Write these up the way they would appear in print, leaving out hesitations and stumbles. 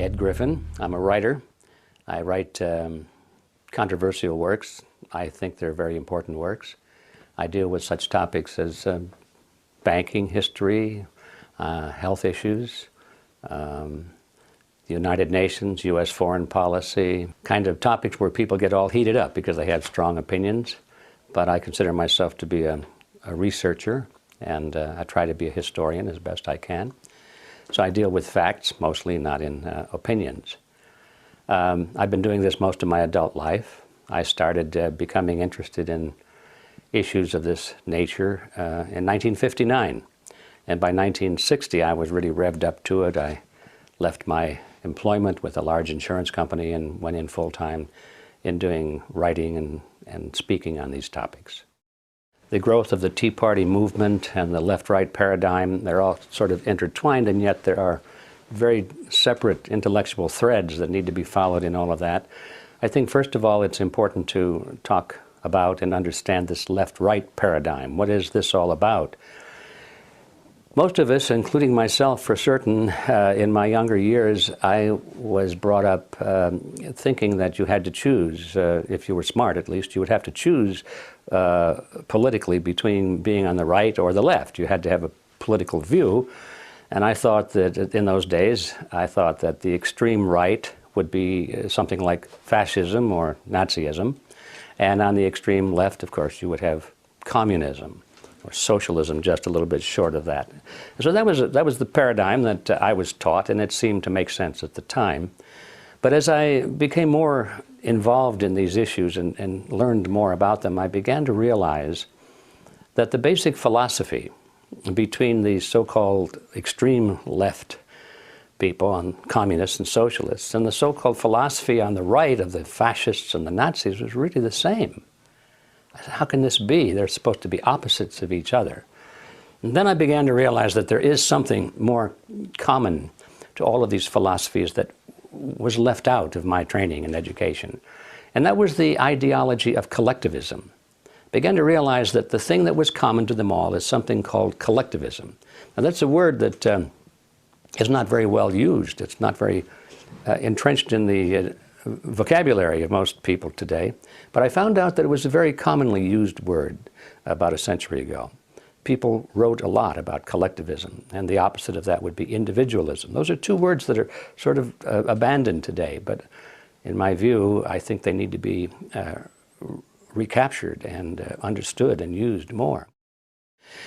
Ed Griffin. I'm a writer. I write controversial works. I think they're very important works. I deal with such topics as banking history, health issues, the United Nations, U.S. foreign policy, kind of topics where people get all heated up because they have strong opinions. But I consider myself to be a researcher, and I try to be a historian as best I can. So I deal with facts, mostly, not in opinions. I've been doing this most of my adult life. I started becoming interested in issues of this nature in 1959. And by 1960, I was really revved up to it. I left my employment with a large insurance company and went in full-time in doing writing and speaking on these topics. The growth of the Tea Party movement and the left-right paradigm, they're all sort of intertwined, and yet there are very separate intellectual threads that need to be followed in all of that. I think, first of all, it's important to talk about and understand this left-right paradigm. What is this all about? Most of us, including myself for certain, in my younger years, I was brought up thinking that you had to choose, if you were smart at least, you would have to choose politically between being on the right or the left. You had to have a political view. And I thought that in those days, I thought that the extreme right would be something like fascism or Nazism. And on the extreme left, of course, you would have communism or socialism, just a little bit short of that. So that was the paradigm that I was taught, and it seemed to make sense at the time. But as I became more involved in these issues and learned more about them, I began to realize that the basic philosophy between the so-called extreme left people, on communists and socialists, and the so-called philosophy on the right of the fascists and the Nazis was really the same. I said, how can this be? They're supposed to be opposites of each other. And then I began to realize that there is something more common to all of these philosophies that was left out of my training and education. And that was the ideology of collectivism. I began to realize that the thing that was common to them all is something called collectivism. Now that's a word that is not very well used. It's not very entrenched in the vocabulary of most people today. But I found out that it was a very commonly used word about a century ago. People wrote a lot about collectivism, and the opposite of that would be individualism. Those are two words that are sort of abandoned today, but in my view, I think they need to be recaptured and understood and used more.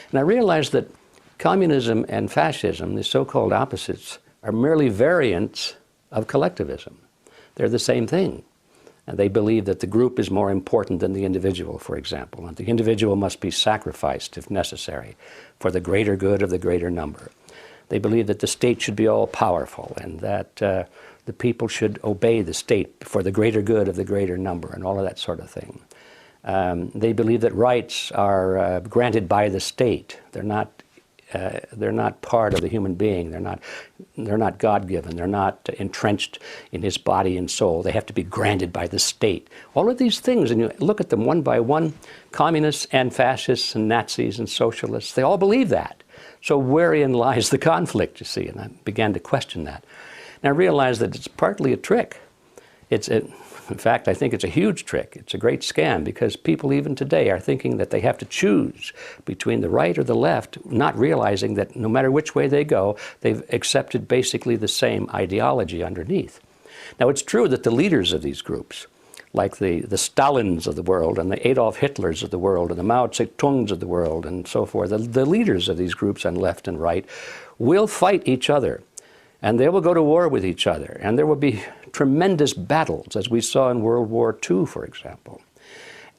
And I realized that communism and fascism, the so-called opposites, are merely variants of collectivism. They're the same thing. And they believe that the group is more important than the individual, for example, and the individual must be sacrificed, if necessary, for the greater good of the greater number. They believe that the state should be all-powerful and that the people should obey the state for the greater good of the greater number and all of that sort of thing. They believe that rights are granted by the state. They're not part of the human being. They're not God-given. They're not entrenched in his body and soul. They have to be granted by the state. All of these things, and you look at them one by one, communists and fascists and Nazis and socialists, they all believe that. So wherein lies the conflict, you see? And I began to question that. And I realized that it's partly a trick. In fact, I think it's a huge trick. It's a great scam because people even today are thinking that they have to choose between the right or the left, not realizing that no matter which way they go, they've accepted basically the same ideology underneath. Now, it's true that the leaders of these groups, like the Stalins of the world and the Adolf Hitlers of the world and the Mao Zedongs of the world and so forth, the leaders of these groups on left and right will fight each other. And they will go to war with each other. And there will be tremendous battles, as we saw in World War II, for example.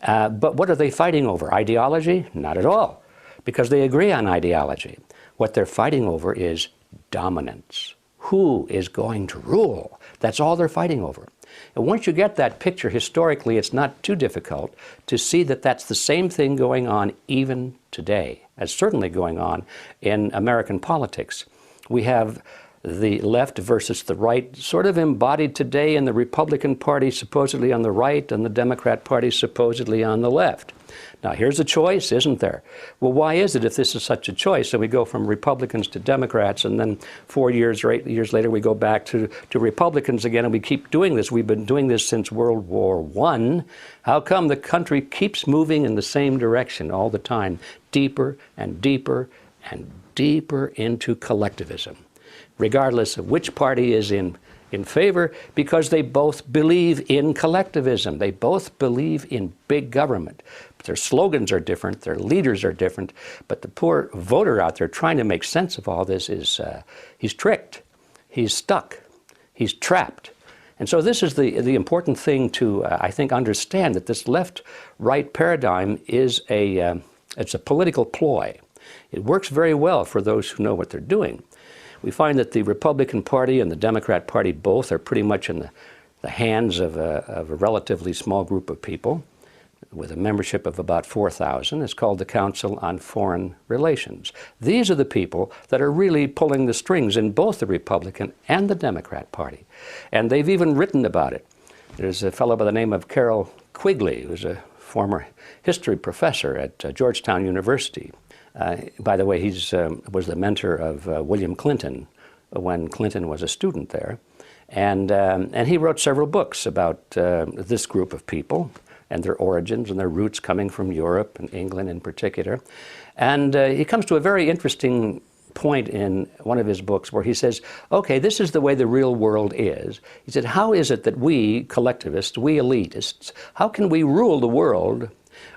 But what are they fighting over? Ideology? Not at all, because they agree on ideology. What they're fighting over is dominance. Who is going to rule? That's all they're fighting over. And once you get that picture historically, it's not too difficult to see that that's the same thing going on even today, as certainly going on in American politics. We have the left versus the right, sort of embodied today in the Republican Party supposedly on the right and the Democrat Party supposedly on the left. Now, here's a choice, isn't there? Well, why is it if this is such a choice? So we go from Republicans to Democrats, and then 4 years or 8 years later, we go back to Republicans again, and we keep doing this. We've been doing this since World War I. How come the country keeps moving in the same direction all the time, deeper and deeper and deeper into collectivism, regardless of which party is in favor, because they both believe in collectivism. They both believe in big government. But their slogans are different, their leaders are different, but the poor voter out there trying to make sense of all this is, he's tricked, he's stuck, he's trapped. And so this is the important thing to, I think, understand, that this left-right paradigm is it's a political ploy. It works very well for those who know what they're doing. We find that the Republican Party and the Democrat Party both are pretty much in the hands of a relatively small group of people with a membership of about 4,000. It's called the Council on Foreign Relations. These are the people that are really pulling the strings in both the Republican and the Democrat Party. And they've even written about it. There's a fellow by the name of Carroll Quigley, who's a former history professor at Georgetown University. By the way, he was the mentor of William Clinton when Clinton was a student there. And he wrote several books about this group of people and their origins and their roots coming from Europe and England in particular. And he comes to a very interesting point in one of his books where he says, okay, this is the way the real world is. He said, how is it that we collectivists, we elitists, how can we rule the world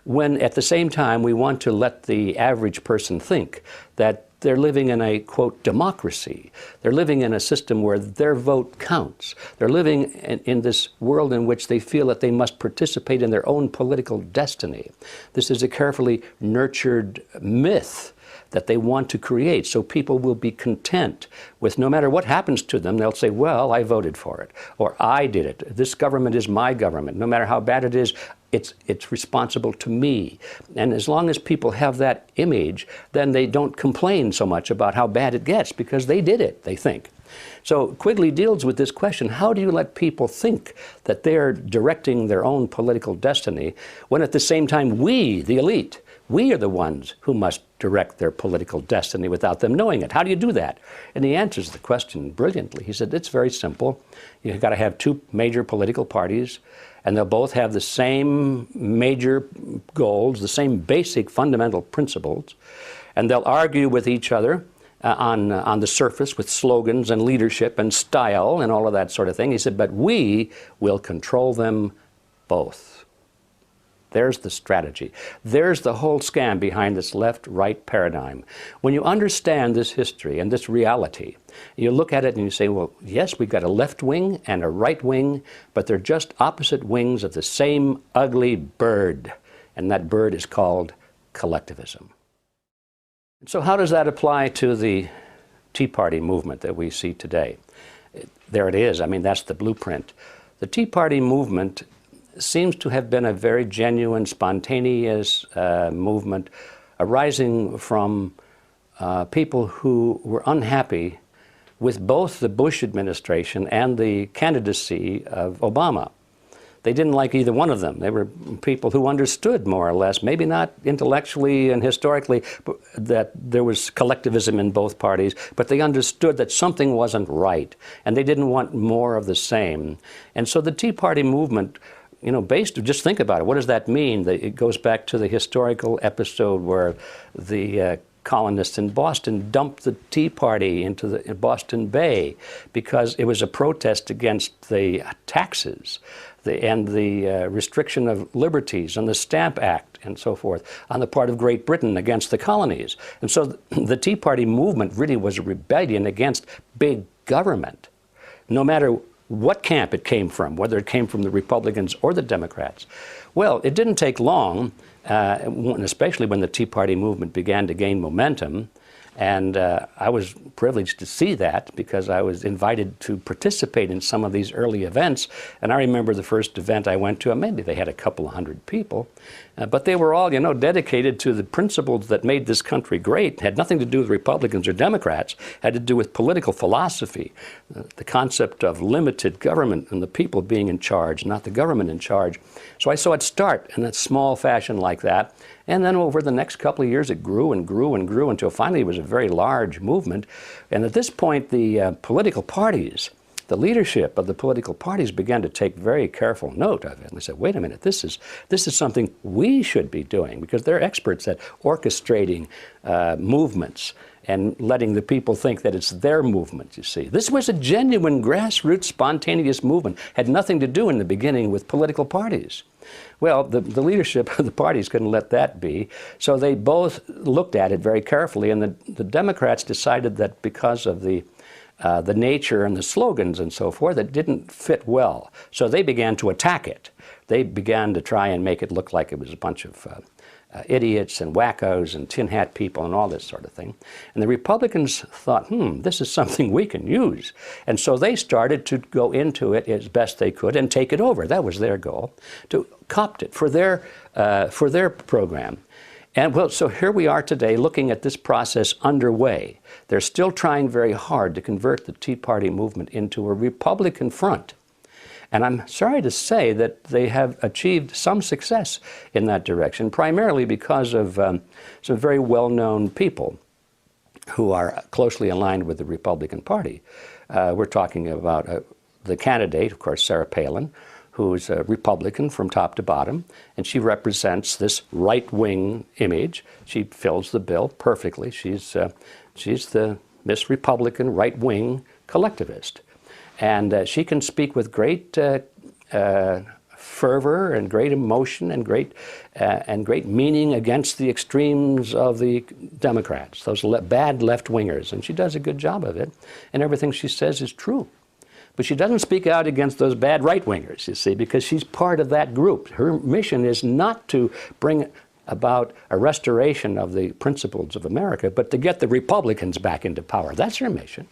when at the same time we want to let the average person think that they're living in a, quote, democracy. They're living in a system where their vote counts. They're living in this world in which they feel that they must participate in their own political destiny. This is a carefully nurtured myth that they want to create, so people will be content with no matter what happens to them, they'll say, well, I voted for it, or I did it. This government is my government. No matter how bad it is, it's responsible to me. And as long as people have that image, then they don't complain so much about how bad it gets, because they did it, they think. So Quigley deals with this question: how do you let people think that they're directing their own political destiny when at the same time we, the elite, we are the ones who must direct their political destiny without them knowing it? How do you do that? And he answers the question brilliantly. He said, it's very simple. You've got to have two major political parties, and they'll both have the same major goals, the same basic fundamental principles, and they'll argue with each other on the surface with slogans and leadership and style and all of that sort of thing. He said, but we will control them both. There's the strategy. There's the whole scam behind this left-right paradigm. When you understand this history and this reality, you look at it and you say, well, yes, we've got a left wing and a right wing, but they're just opposite wings of the same ugly bird, and that bird is called collectivism. So how does that apply to the Tea Party movement that we see today? There it is. I mean, that's the blueprint. The Tea Party movement seems to have been a very genuine, spontaneous movement arising from people who were unhappy with both the Bush administration and the candidacy of Obama. They didn't like either one of them. They were people who understood, more or less, maybe not intellectually and historically, that there was collectivism in both parties, but they understood that something wasn't right, and they didn't want more of the same. And so the Tea Party movement, you know, just think about it. What does that mean? It goes back to the historical episode where the colonists in Boston dumped the Tea Party into the Boston Bay because it was a protest against the taxes and the restriction of liberties and the Stamp Act and so forth on the part of Great Britain against the colonies. And so the Tea Party movement really was a rebellion against big government, no matter what camp it came from, whether it came from the Republicans or the Democrats. Well, it didn't take long, especially when the Tea Party movement began to gain momentum, And I was privileged to see that because I was invited to participate in some of these early events. And I remember the first event I went to, and maybe they had a couple of hundred people, but they were all, dedicated to the principles that made this country great. It had nothing to do with Republicans or Democrats. It had to do with political philosophy, the concept of limited government and the people being in charge, not the government in charge. So I saw it start in a small fashion like that. And then over the next couple of years, it grew and grew and grew until finally it was a very large movement. And at this point, the political parties, the leadership of the political parties began to take very careful note of it. And they said, wait a minute, this is something we should be doing, because they're experts at orchestrating movements and letting the people think that it's their movement, you see. This was a genuine grassroots spontaneous movement. Had nothing to do in the beginning with political parties. Well, the leadership of the parties couldn't let that be, so they both looked at it very carefully, and the Democrats decided that because of the nature and the slogans and so forth, it didn't fit well. So they began to attack it. They began to try and make it look like it was a bunch of idiots and wackos and tin hat people and all this sort of thing. And the Republicans thought, this is something we can use. And so they started to go into it as best they could and take it over. That was their goal, to copt it for their program. And well, so here we are today looking at this process underway. They're still trying very hard to convert the Tea Party movement into a Republican front. And I'm sorry to say that they have achieved some success in that direction, primarily because of some very well-known people who are closely aligned with the Republican Party. We're talking about the candidate, of course, Sarah Palin, who's a Republican from top to bottom, and she represents this right-wing image. She fills the bill perfectly. She's the Miss Republican right-wing collectivist. And she can speak with great fervor and great emotion and great meaning against the extremes of the Democrats, those bad left-wingers. And she does a good job of it, and everything she says is true. But she doesn't speak out against those bad right-wingers, you see, because she's part of that group. Her mission is not to bring about a restoration of the principles of America, but to get the Republicans back into power. That's her mission.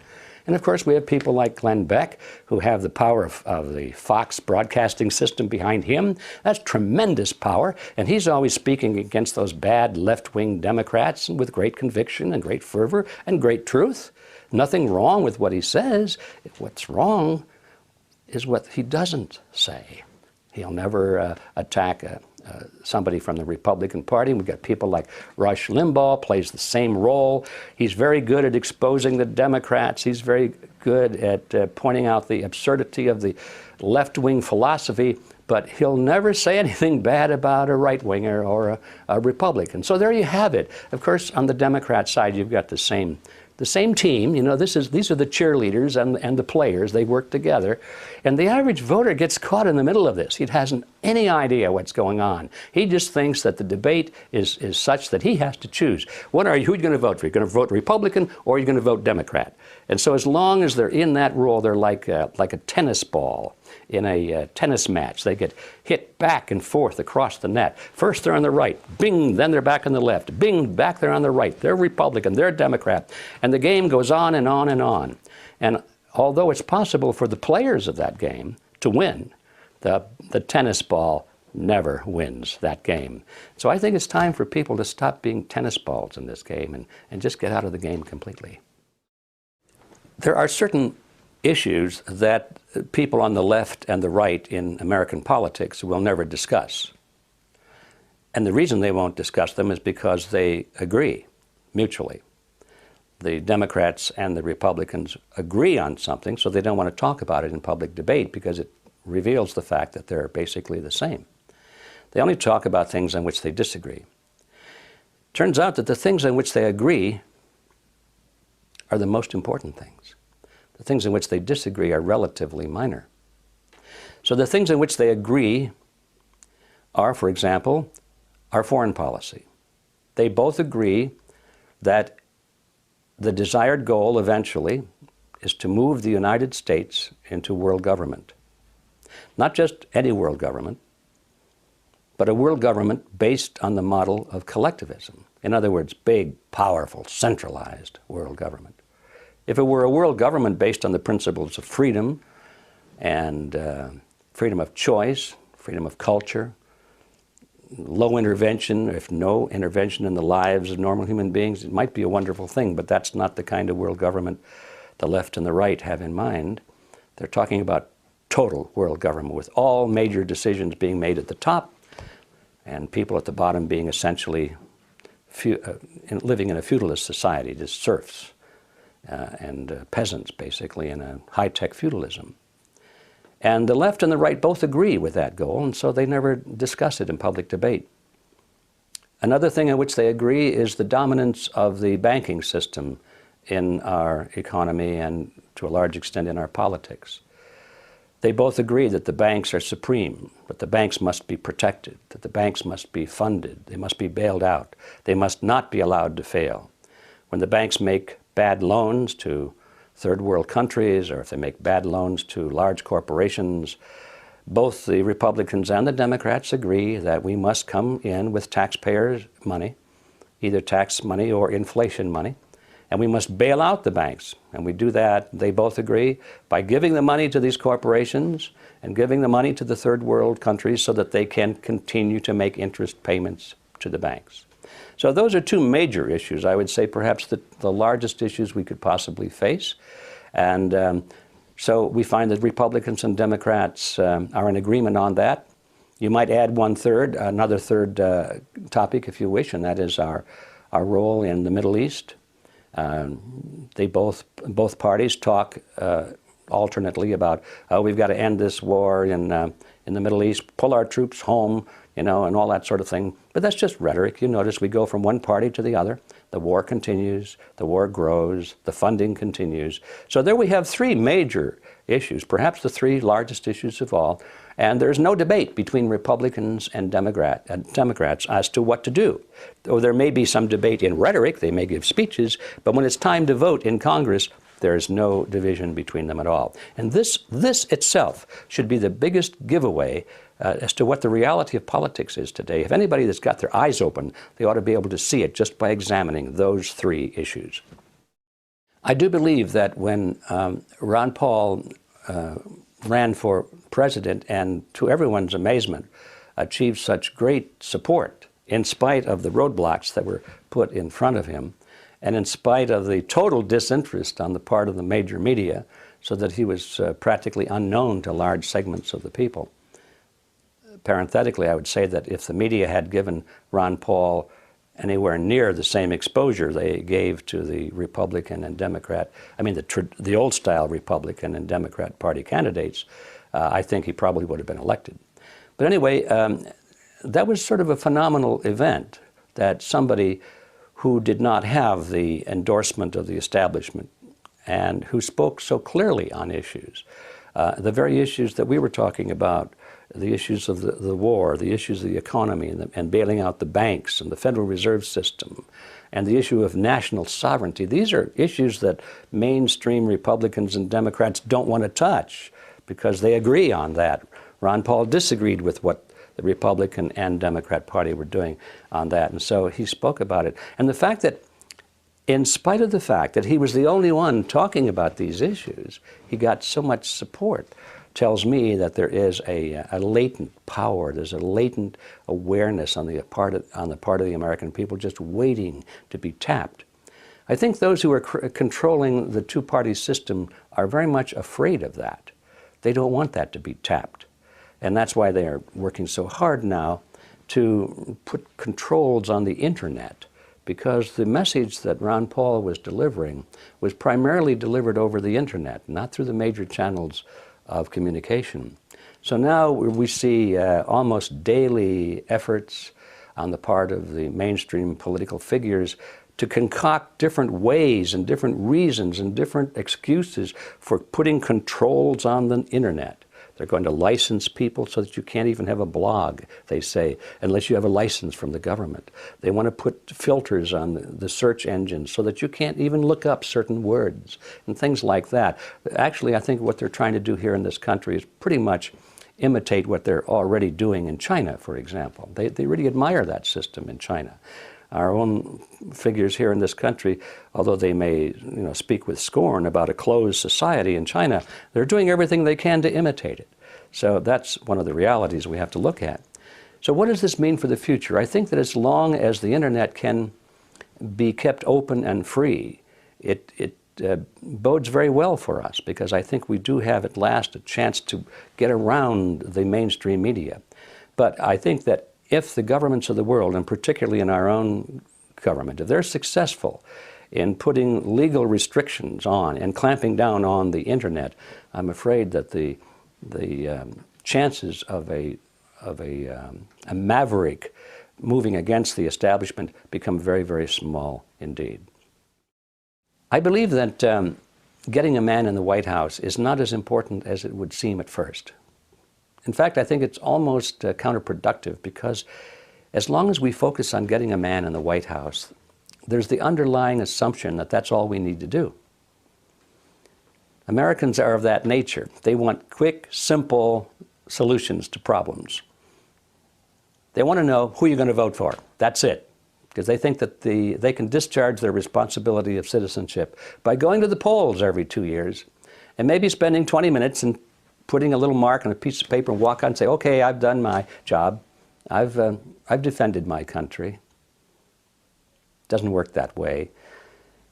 And of course, we have people like Glenn Beck, who have the power of the Fox broadcasting system behind him. That's tremendous power. And he's always speaking against those bad left-wing Democrats with great conviction and great fervor and great truth. Nothing wrong with what he says. What's wrong is what he doesn't say. He'll never attack somebody from the Republican Party. We've got people like Rush Limbaugh, plays the same role. He's very good at exposing the Democrats. He's very good at pointing out the absurdity of the left-wing philosophy, but he'll never say anything bad about a right-winger or a Republican. So there you have it. Of course, on the Democrat side, you've got the same team. These are the cheerleaders and the players. They work together. And the average voter gets caught in the middle of this. He hasn't any idea what's going on. He just thinks that the debate is such that he has to choose. Who are you going to vote for? Are you going to vote Republican or are you going to vote Democrat? And so as long as they're in that role, they're like a tennis ball in a tennis match. They get hit back and forth across the net. First they're on the right, bing, then they're back on the left, bing, back they're on the right. They're Republican, they're Democrat. And the game goes on and on and on. And although it's possible for the players of that game to win, the tennis ball never wins that game. So I think it's time for people to stop being tennis balls in this game and just get out of the game completely. There are certain issues that people on the left and the right in American politics will never discuss. And the reason they won't discuss them is because they agree mutually. The Democrats and the Republicans agree on something, so they don't want to talk about it in public debate because it reveals the fact that they're basically the same. They only talk about things on which they disagree. Turns out that the things on which they agree are the most important things. The things in which they disagree are relatively minor. So the things in which they agree are, for example, our foreign policy. They both agree that the desired goal eventually is to move the United States into world government. Not just any world government, but a world government based on the model of collectivism. In other words, big, powerful, centralized world government. If it were a world government based on the principles of freedom and freedom of choice, freedom of culture, low intervention, if no intervention in the lives of normal human beings, it might be a wonderful thing, but that's not the kind of world government the left and the right have in mind. They're talking about total world government with all major decisions being made at the top and people at the bottom being essentially living in a feudalist society, just serfs and peasants, basically, in a high-tech feudalism. And the left and the right both agree with that goal, and so they never discuss it in public debate. Another thing in which they agree is the dominance of the banking system in our economy and, to a large extent, in our politics. They both agree that the banks are supreme, that the banks must be protected, that the banks must be funded, they must be bailed out, they must not be allowed to fail. When the banks make bad loans to third world countries, or if they make bad loans to large corporations, both the Republicans and the Democrats agree that we must come in with taxpayers' money, either tax money or inflation money, and we must bail out the banks. And we do that, they both agree, by giving the money to these corporations and giving the money to the third world countries so that they can continue to make interest payments to the banks. So those are two major issues, I would say perhaps the largest issues we could possibly face. And so we find that Republicans and Democrats are in agreement on that. You might add another third topic if you wish, and that is our role in the Middle East. Both parties talk alternately about, oh, we've got to end this war in the Middle East, pull our troops home, and all that sort of thing. But that's just rhetoric. You notice we go from one party to the other. The war continues, the war grows, the funding continues. So there we have three major issues, perhaps the three largest issues of all. And there's no debate between Republicans and Democrats as to what to do. Though there may be some debate in rhetoric, they may give speeches, but when it's time to vote in Congress, there is no division between them at all. And this itself should be the biggest giveaway as to what the reality of politics is today. If anybody that's got their eyes open, they ought to be able to see it just by examining those three issues. I do believe that when Ron Paul ran for president and, to everyone's amazement, achieved such great support in spite of the roadblocks that were put in front of him, and in spite of the total disinterest on the part of the major media, so that he was practically unknown to large segments of the people. Parenthetically, I would say that if the media had given Ron Paul anywhere near the same exposure they gave to the Republican and Democrat, the old-style Republican and Democrat Party candidates, I think he probably would have been elected. But anyway, that was sort of a phenomenal event, that somebody who did not have the endorsement of the establishment and who spoke so clearly on issues, the very issues that we were talking about, the issues of the war, the issues of the economy, and bailing out the banks and the Federal Reserve System, and the issue of national sovereignty. These are issues that mainstream Republicans and Democrats don't want to touch because they agree on that. Ron Paul disagreed with what the Republican and Democrat Party were doing on that, and so he spoke about it. And the fact that, in spite of the fact that he was the only one talking about these issues, he got so much support, tells me that there is a latent power, there's a latent awareness on the part of the American people just waiting to be tapped. I think those who are controlling the two-party system are very much afraid of that. They don't want that to be tapped. And that's why they are working so hard now to put controls on the internet, because the message that Ron Paul was delivering was primarily delivered over the internet, not through the major channels of communication. So now we see almost daily efforts on the part of the mainstream political figures to concoct different ways and different reasons and different excuses for putting controls on the internet. They're going to license people so that you can't even have a blog, they say, unless you have a license from the government. They want to put filters on the search engines so that you can't even look up certain words and things like that. Actually, I think what they're trying to do here in this country is pretty much imitate what they're already doing in China, for example. They really admire that system in China. Our own figures here in this country, although they may speak with scorn about a closed society in China, they're doing everything they can to imitate it. So that's one of the realities we have to look at. So what does this mean for the future? I think that as long as the internet can be kept open and free, it bodes very well for us, because I think we do have at last a chance to get around the mainstream media. But I think that if the governments of the world, and particularly in our own government, if they're successful in putting legal restrictions on and clamping down on the internet, I'm afraid that the chances of a maverick moving against the establishment become very, very small indeed. I believe that getting a man in the White House is not as important as it would seem at first. In fact, I think it's almost counterproductive, because as long as we focus on getting a man in the White House, there's the underlying assumption that that's all we need to do. Americans are of that nature. They want quick, simple solutions to problems. They want to know who you're going to vote for. That's it. Because they think that they can discharge their responsibility of citizenship by going to the polls every 2 years and maybe spending 20 minutes and putting a little mark on a piece of paper and walk out and say, okay, I've done my job. I've defended my country. It doesn't work that way.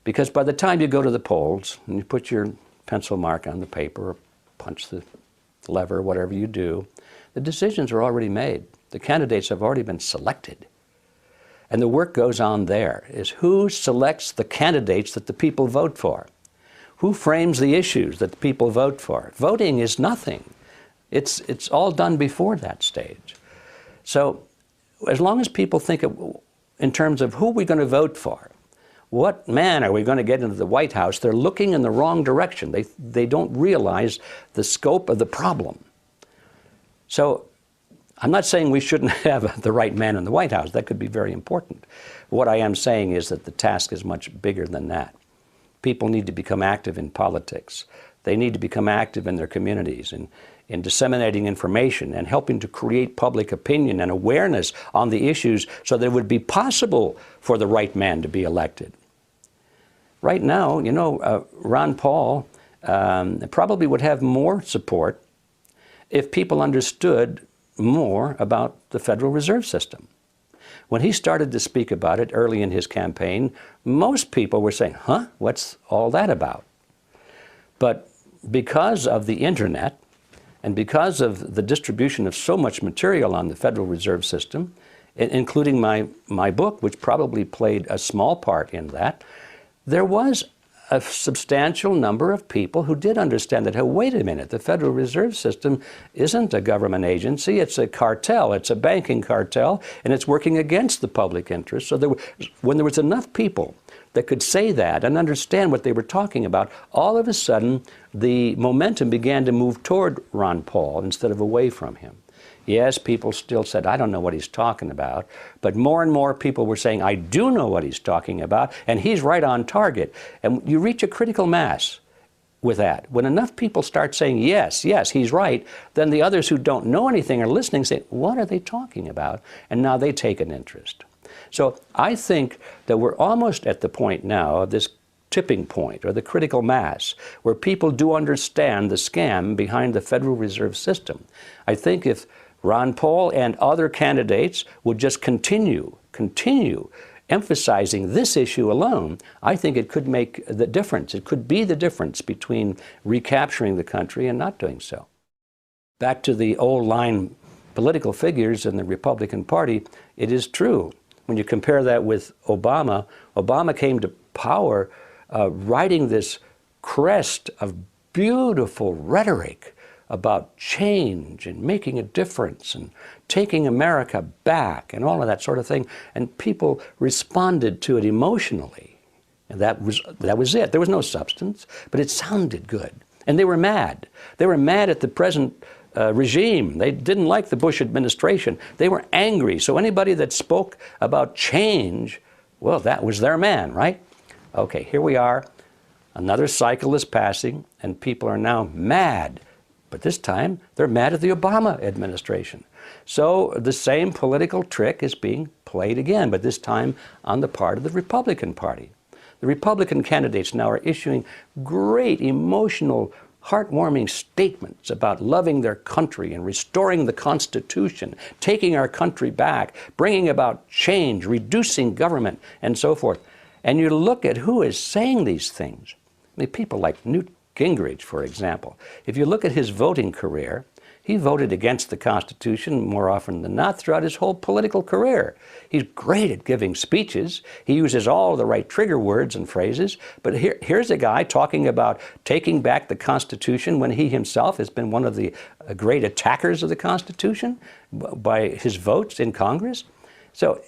Because by the time you go to the polls and you put your pencil mark on the paper or punch the lever, whatever you do, the decisions are already made. The candidates have already been selected. And the work goes on there, is who selects the candidates that the people vote for? Who frames the issues that the people vote for? Voting is nothing. It's all done before that stage. So as long as people think in terms of who we're going to vote for, what man are we going to get into the White House, they're looking in the wrong direction. They don't realize the scope of the problem. So I'm not saying we shouldn't have the right man in the White House. That could be very important. What I am saying is that the task is much bigger than that. People need to become active in politics. They need to become active in their communities and in disseminating information and helping to create public opinion and awareness on the issues so that it would be possible for the right man to be elected. Right now, Ron Paul probably would have more support if people understood more about the Federal Reserve System. When he started to speak about it early in his campaign, most people were saying, huh, what's all that about? But because of the internet and because of the distribution of so much material on the Federal Reserve System, including my book, which probably played a small part in that, there was a substantial number of people who did understand that, hey, wait a minute, the Federal Reserve System isn't a government agency, it's a cartel, it's a banking cartel, and it's working against the public interest. So when there was enough people that could say that and understand what they were talking about, all of a sudden the momentum began to move toward Ron Paul instead of away from him. Yes, people still said, I don't know what he's talking about, but more and more people were saying, I do know what he's talking about, and he's right on target. And you reach a critical mass with that. When enough people start saying, yes, yes, he's right, then the others who don't know anything are listening, say, what are they talking about? And now they take an interest. So I think that we're almost at the point now of this tipping point, or the critical mass, where people do understand the scam behind the Federal Reserve System. I think if Ron Paul and other candidates would just continue emphasizing this issue alone, I think it could make the difference. It could be the difference between recapturing the country and not doing so. Back to the old line political figures in the Republican Party, it is true. When you compare that with Obama, Obama came to power riding this crest of beautiful rhetoric about change and making a difference and taking America back and all of that sort of thing. And people responded to it emotionally. And that was it. There was no substance, but it sounded good. And they were mad. They were mad at the present regime. They didn't like the Bush administration. They were angry. So anybody that spoke about change, well, that was their man, right? Okay, here we are. Another cycle is passing, and people are now mad But this time, they're mad at the Obama administration. So the same political trick is being played again, but this time on the part of the Republican Party. The Republican candidates now are issuing great emotional, heartwarming statements about loving their country and restoring the Constitution, taking our country back, bringing about change, reducing government, and so forth. And you look at who is saying these things. I mean, people like Newt Gingrich, for example. If you look at his voting career, he voted against the Constitution more often than not throughout his whole political career. He's great at giving speeches. He uses all the right trigger words and phrases. But here's a guy talking about taking back the Constitution when he himself has been one of the great attackers of the Constitution by his votes in Congress. So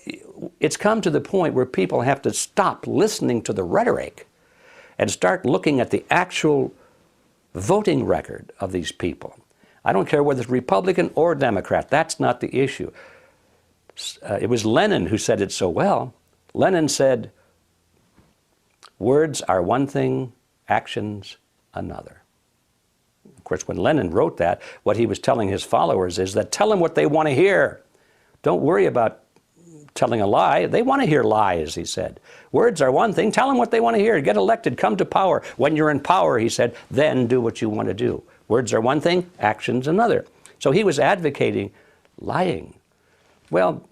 it's come to the point where people have to stop listening to the rhetoric and start looking at the actual voting record of these people. I don't care whether it's Republican or Democrat. That's not the issue. It was Lenin who said it so well. Lenin said, words are one thing, actions another. Of course, when Lenin wrote that, what he was telling his followers is that tell them what they want to hear. Don't worry about telling a lie. They want to hear lies, he said. Words are one thing. Tell them what they want to hear. Get elected, come to power. When you're in power, he said, then do what you want to do. Words are one thing, actions another. So he was advocating lying. Well,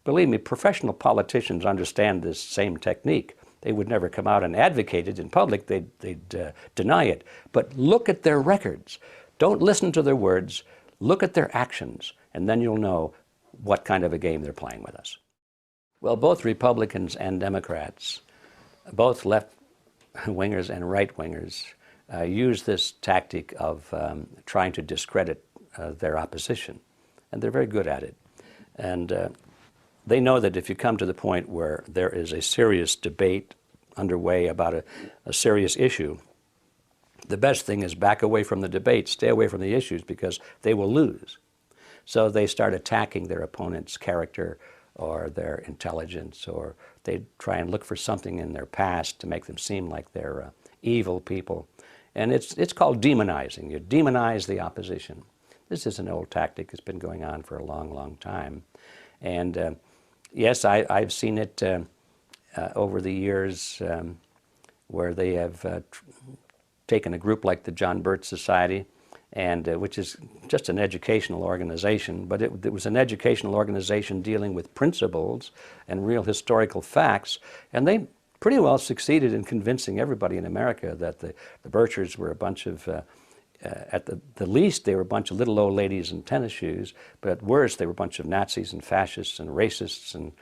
believe me, professional politicians understand this same technique. They would never come out and advocate it in public. They'd deny it. But look at their records. Don't listen to their words. Look at their actions, and then you'll know what kind of a game they're playing with us. Well, both Republicans and Democrats, both left-wingers and right-wingers, use this tactic of trying to discredit their opposition. And they're very good at it. And they know that if you come to the point where there is a serious debate underway about a serious issue, the best thing is back away from the debate, stay away from the issues, because they will lose. So they start attacking their opponent's character or their intelligence, or they try and look for something in their past to make them seem like they're evil people. And it's called demonizing. You demonize the opposition. This is an old tactic that's been going on for a long, long time. And yes, I've seen it over the years where they have taken a group like the John Birch Society, and which is just an educational organization, but it was an educational organization dealing with principles and real historical facts, and they pretty well succeeded in convincing everybody in America that the Birchers were a bunch of, at the least, they were a bunch of little old ladies in tennis shoes, but at worst, they were a bunch of Nazis and fascists and racists, and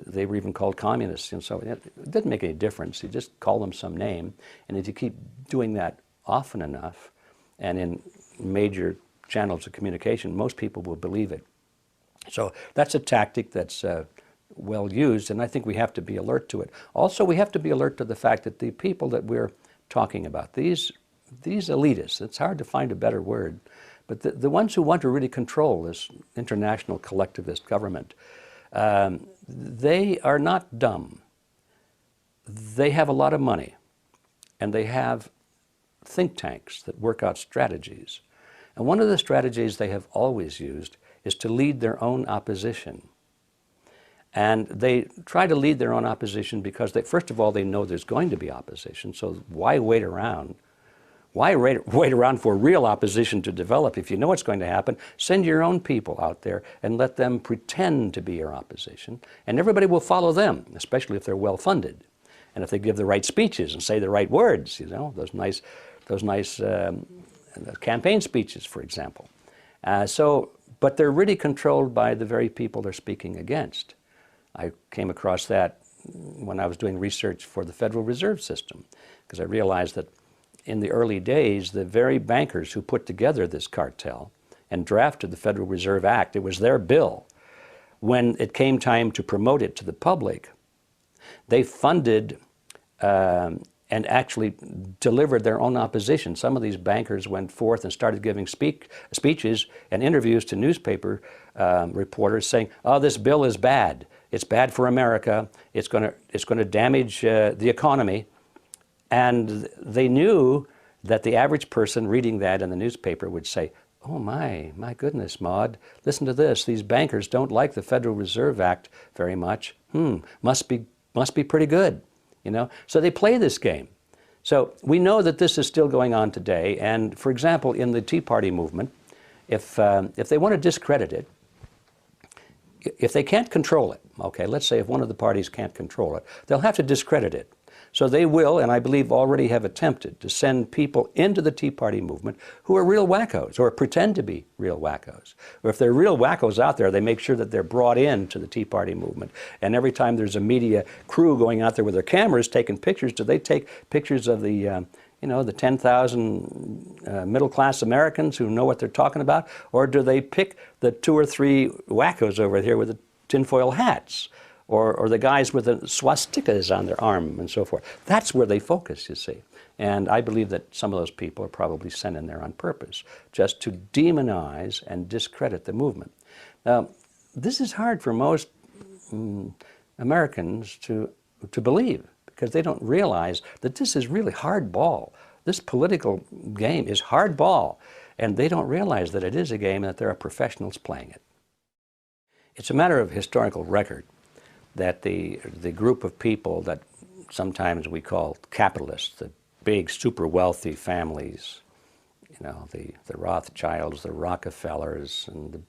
they were even called communists. And so it didn't make any difference. You just call them some name, and if you keep doing that often enough, and in major channels of communication, most people will believe it. So that's a tactic that's well used, and I think we have to be alert to it. Also, we have to be alert to the fact that the people that we're talking about, these elitists, it's hard to find a better word, but the ones who want to really control this international collectivist government, they are not dumb. They have a lot of money, and they have think tanks that work out strategies. And one of the strategies they have always used is to lead their own opposition. And they try to lead their own opposition because, first of all, they know there's going to be opposition, so why wait around? Why wait around for real opposition to develop? If you know what's going to happen, send your own people out there and let them pretend to be your opposition, and everybody will follow them, especially if they're well-funded. And if they give the right speeches and say the right words, you know, those nice campaign speeches, for example. But they're really controlled by the very people they're speaking against. I came across that when I was doing research for the Federal Reserve System, because I realized that in the early days, the very bankers who put together this cartel and drafted the Federal Reserve Act, it was their bill. When it came time to promote it to the public, they funded and actually delivered their own opposition. Some of these bankers went forth and started giving speeches and interviews to newspaper reporters saying, oh, this bill is bad. It's bad for America. It's going to damage the economy. And they knew that the average person reading that in the newspaper would say, oh my goodness, Maude, listen to this. These bankers don't like the Federal Reserve Act very much. Must be pretty good, you know? So they play this game. So we know that this is still going on today. And for example, in the Tea Party movement, if they want to discredit it, if they can't control it, okay, let's say if one of the parties can't control it, they'll have to discredit it. So they will, and I believe already have attempted, to send people into the Tea Party movement who are real wackos or pretend to be real wackos. Or if they're real wackos out there, they make sure that they're brought into the Tea Party movement. And every time there's a media crew going out there with their cameras taking pictures, do they take pictures of the, you know, the 10,000 middle-class Americans who know what they're talking about? Or do they pick the 2 or 3 wackos over here with the tinfoil hats? Or the guys with the swastikas on their arm and so forth. That's where they focus, you see. And I believe that some of those people are probably sent in there on purpose, just to demonize and discredit the movement. Now, this is hard for most Americans to believe, because they don't realize that this is really hardball. This political game is hardball, and they don't realize that it is a game and that there are professionals playing it. It's a matter of historical record that the group of people that sometimes we call capitalists, the big, super wealthy families, you know, the Rothschilds, the Rockefellers, and the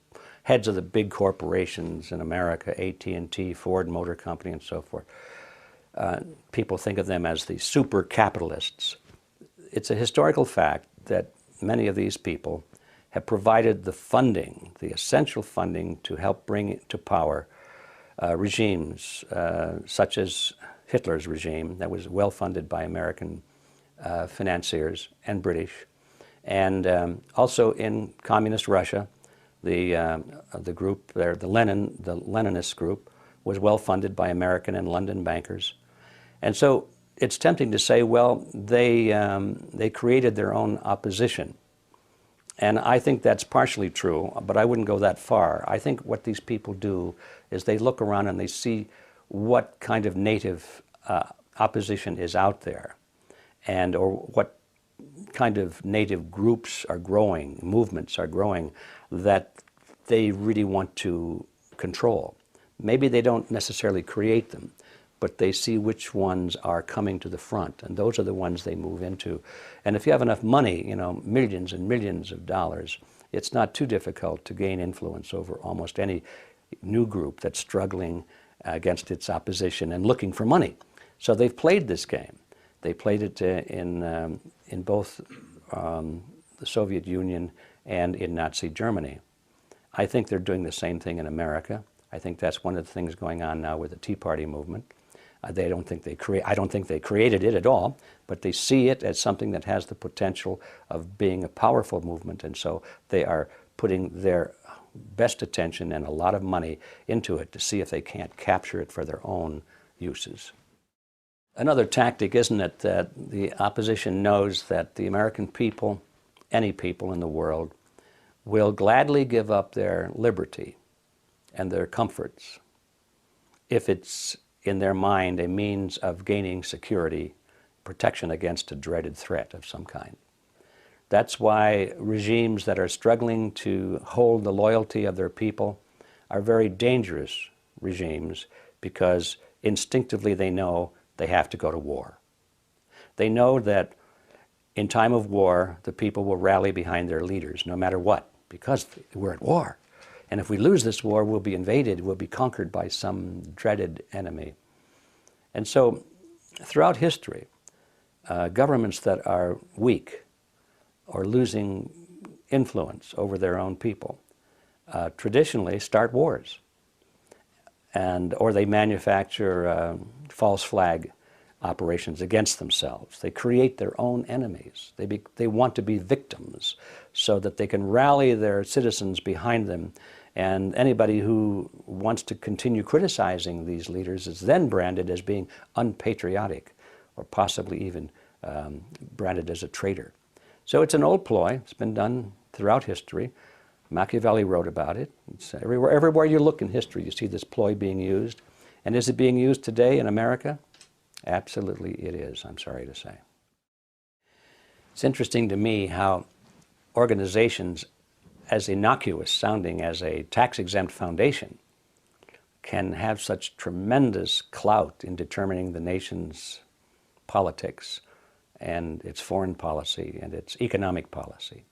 heads of the big corporations in America, AT&T, Ford Motor Company, and so forth. People think of them as the super capitalists. It's a historical fact that many of these people have provided the funding, the essential funding, to help bring to power regimes such as Hitler's regime that was well funded by American financiers and British, and also in communist Russia, the group there, the Leninist group, was well funded by American and London bankers, and so it's tempting to say, well, they created their own opposition. And I think that's partially true, but I wouldn't go that far. I think what these people do is they look around and they see what kind of native opposition is out there, and or what kind of native groups are growing, movements are growing, that they really want to control. Maybe they don't necessarily create them, but they see which ones are coming to the front, and those are the ones they move into. And if you have enough money, you know, millions and millions of dollars, it's not too difficult to gain influence over almost any new group that's struggling against its opposition and looking for money. So they've played this game. They played it in both the Soviet Union and in Nazi Germany. I think they're doing the same thing in America. I think that's one of the things going on now with the Tea Party movement. I don't think they created it at all, but they see it as something that has the potential of being a powerful movement, and so they are putting their best attention and a lot of money into it to see if they can't capture it for their own uses. Another tactic, isn't it, that the opposition knows that the American people, any people in the world, will gladly give up their liberty and their comforts if it's in their mind a means of gaining security, protection against a dreaded threat of some kind. That's why regimes that are struggling to hold the loyalty of their people are very dangerous regimes, because instinctively they know they have to go to war. They know that in time of war, the people will rally behind their leaders no matter what, because we're at war. And if we lose this war, we'll be invaded, we'll be conquered by some dreaded enemy. And so throughout history, governments that are weak or losing influence over their own people traditionally start wars, or they manufacture false flag operations against themselves. They create their own enemies. They want to be victims so that they can rally their citizens behind them, and anybody who wants to continue criticizing these leaders is then branded as being unpatriotic, or possibly even branded as a traitor. So it's an old ploy. It's been done throughout history. Machiavelli wrote about it. It's everywhere you look in history, you see this ploy being used. And is it being used today in America? Absolutely it is, I'm sorry to say. It's interesting to me how organizations as innocuous sounding as a tax-exempt foundation can have such tremendous clout in determining the nation's politics and its foreign policy and its economic policy.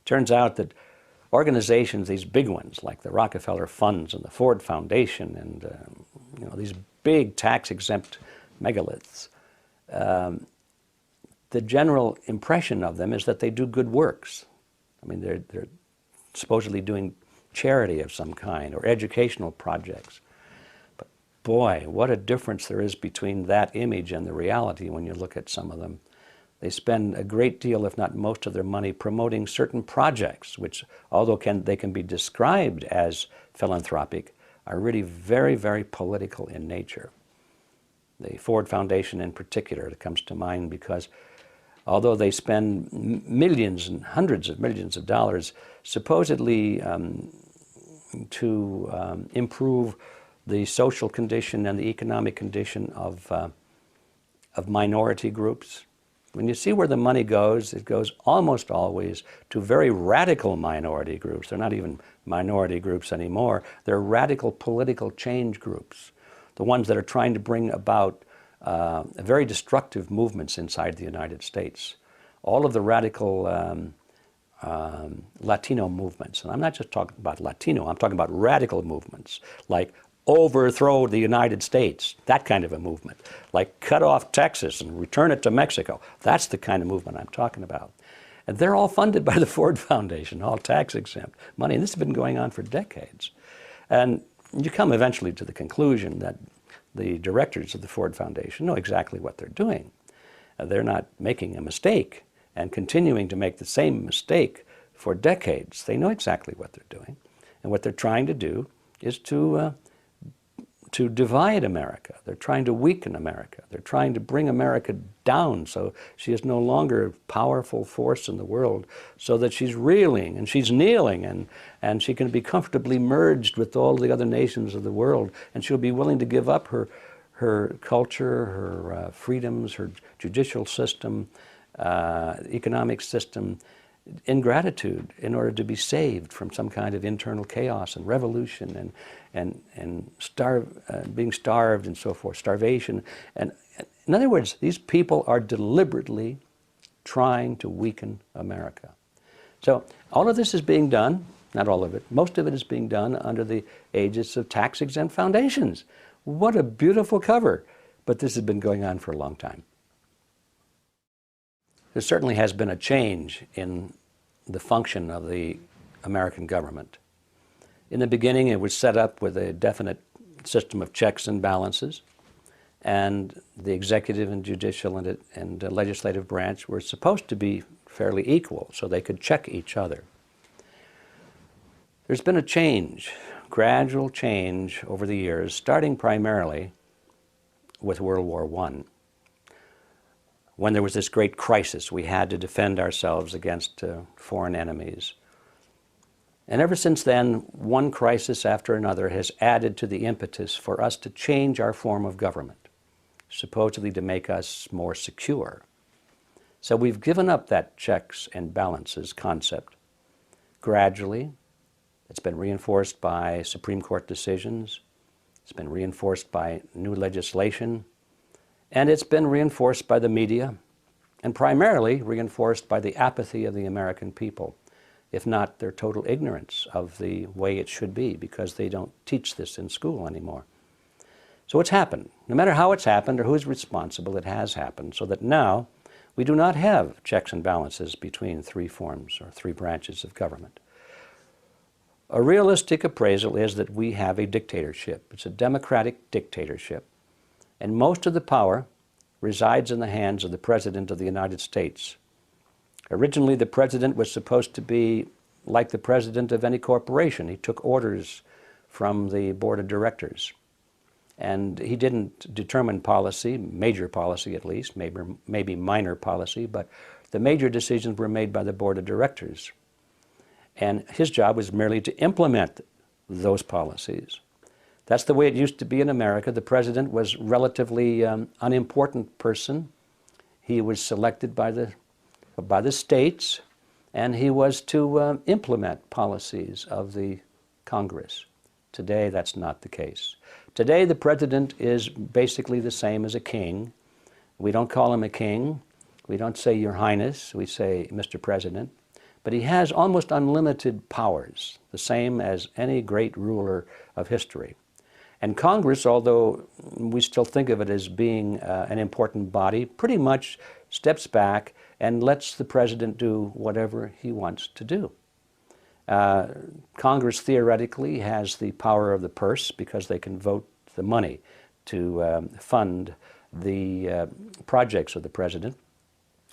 Turns out that organizations, these big ones like the Rockefeller Funds and the Ford Foundation and these big tax-exempt megaliths, the general impression of them is that they do good works. I mean, they're supposedly doing charity of some kind or educational projects. But boy, what a difference there is between that image and the reality when you look at some of them. They spend a great deal, if not most of their money, promoting certain projects, which, although they can be described as philanthropic, are really very, very political in nature. The Ford Foundation in particular, it comes to mind because although they spend millions and hundreds of millions of dollars supposedly to improve the social condition and the economic condition of minority groups, when you see where the money goes, it goes almost always to very radical minority groups. They're not even minority groups anymore. They're radical political change groups, the ones that are trying to bring about very destructive movements inside the United States. All of the radical Latino movements, and I'm not just talking about Latino, I'm talking about radical movements, like overthrow the United States, that kind of a movement, like cut off Texas and return it to Mexico. That's the kind of movement I'm talking about. And they're all funded by the Ford Foundation, all tax-exempt money. And this has been going on for decades. And you come eventually to the conclusion that the directors of the Ford Foundation know exactly what they're doing. They're not making a mistake and continuing to make the same mistake for decades. They know exactly what they're doing. And what they're trying to do is to divide America. They're trying to weaken America. They're trying to bring America down so she is no longer a powerful force in the world, so that she's reeling and she's kneeling and she can be comfortably merged with all the other nations of the world, and she'll be willing to give up her culture, her freedoms, her judicial system, economic system, in gratitude in order to be saved from some kind of internal chaos and revolution and being starved and so forth, starvation. And in other words, these people are deliberately trying to weaken America. So all of this is being done, not all of it, most of it is being done under the aegis of tax-exempt foundations. What a beautiful cover, but this has been going on for a long time. There certainly has been a change in the function of the American government. In the beginning, it was set up with a definite system of checks and balances, and the executive and judicial and legislative branch were supposed to be fairly equal, so they could check each other. There's been a change, gradual change over the years, starting primarily with World War I. When there was this great crisis, we had to defend ourselves against foreign enemies. And ever since then, one crisis after another has added to the impetus for us to change our form of government, supposedly to make us more secure. So we've given up that checks and balances concept. Gradually, it's been reinforced by Supreme Court decisions, it's been reinforced by new legislation, and it's been reinforced by the media, and primarily reinforced by the apathy of the American people, if not their total ignorance of the way it should be, because they don't teach this in school anymore. So what's happened? No matter how it's happened or who's responsible, it has happened, so that now we do not have checks and balances between three forms or three branches of government. A realistic appraisal is that we have a dictatorship. It's a democratic dictatorship. And most of the power resides in the hands of the President of the United States. Originally, the President was supposed to be like the President of any corporation. He took orders from the Board of Directors. And he didn't determine policy, major policy at least, maybe minor policy, but the major decisions were made by the Board of Directors. And his job was merely to implement those policies. That's the way it used to be in America. The president was a relatively unimportant person. He was selected by the states, and he was to implement policies of the Congress. Today, that's not the case. Today, the president is basically the same as a king. We don't call him a king. We don't say Your Highness. We say Mr. President. But he has almost unlimited powers, the same as any great ruler of history. And Congress, although we still think of it as being an important body, pretty much steps back and lets the president do whatever he wants to do. Congress theoretically has the power of the purse because they can vote the money to fund the projects of the president.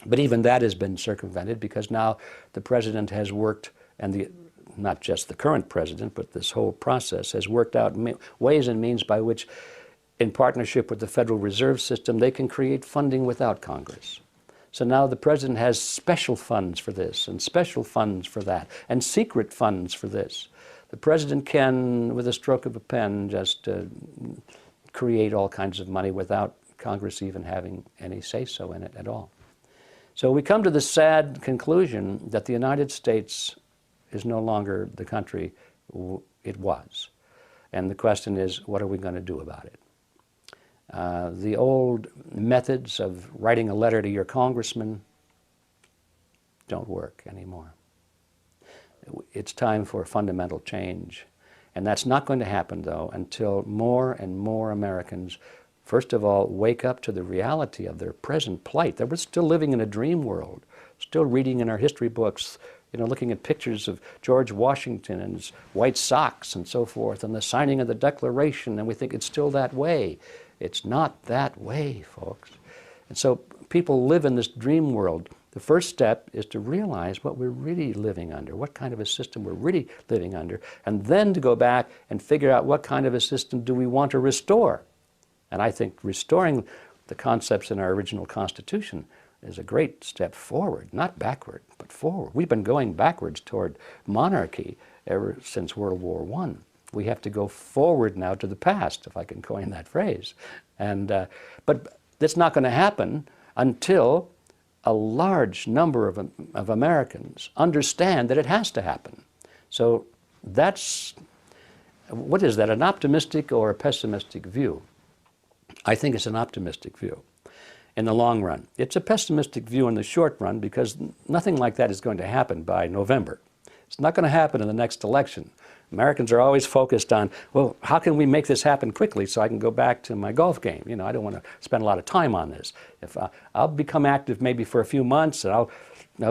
But even that has been circumvented because now the president has worked, and not just the current president, but this whole process has worked out ways and means by which, in partnership with the Federal Reserve System, they can create funding without Congress. So now the president has special funds for this and special funds for that and secret funds for this. The president can, with a stroke of a pen, just create all kinds of money without Congress even having any say-so in it at all. So we come to the sad conclusion that the United States is no longer the country it was. And the question is, what are we going to do about it? The old methods of writing a letter to your congressman don't work anymore. It's time for fundamental change. And that's not going to happen, though, until more and more Americans, first of all, wake up to the reality of their present plight. That we're still living in a dream world, still reading in our history books, looking at pictures of George Washington and his white socks and so forth, and the signing of the Declaration, and we think it's still that way. It's not that way, folks. And so people live in this dream world. The first step is to realize what we're really living under, what kind of a system we're really living under, and then to go back and figure out what kind of a system do we want to restore. And I think restoring the concepts in our original Constitution is a great step forward, not backward, but forward. We've been going backwards toward monarchy ever since World War I. We have to go forward now to the past, if I can coin that phrase. But that's not going to happen until a large number of Americans understand that it has to happen. So that's, what is that, an optimistic or a pessimistic view? I think it's an optimistic view in the long run. It's a pessimistic view in the short run because nothing like that is going to happen by November. It's not going to happen in the next election. Americans are always focused on, well, how can we make this happen quickly so I can go back to my golf game? I don't want to spend a lot of time on this. If I'll become active maybe for a few months and I'll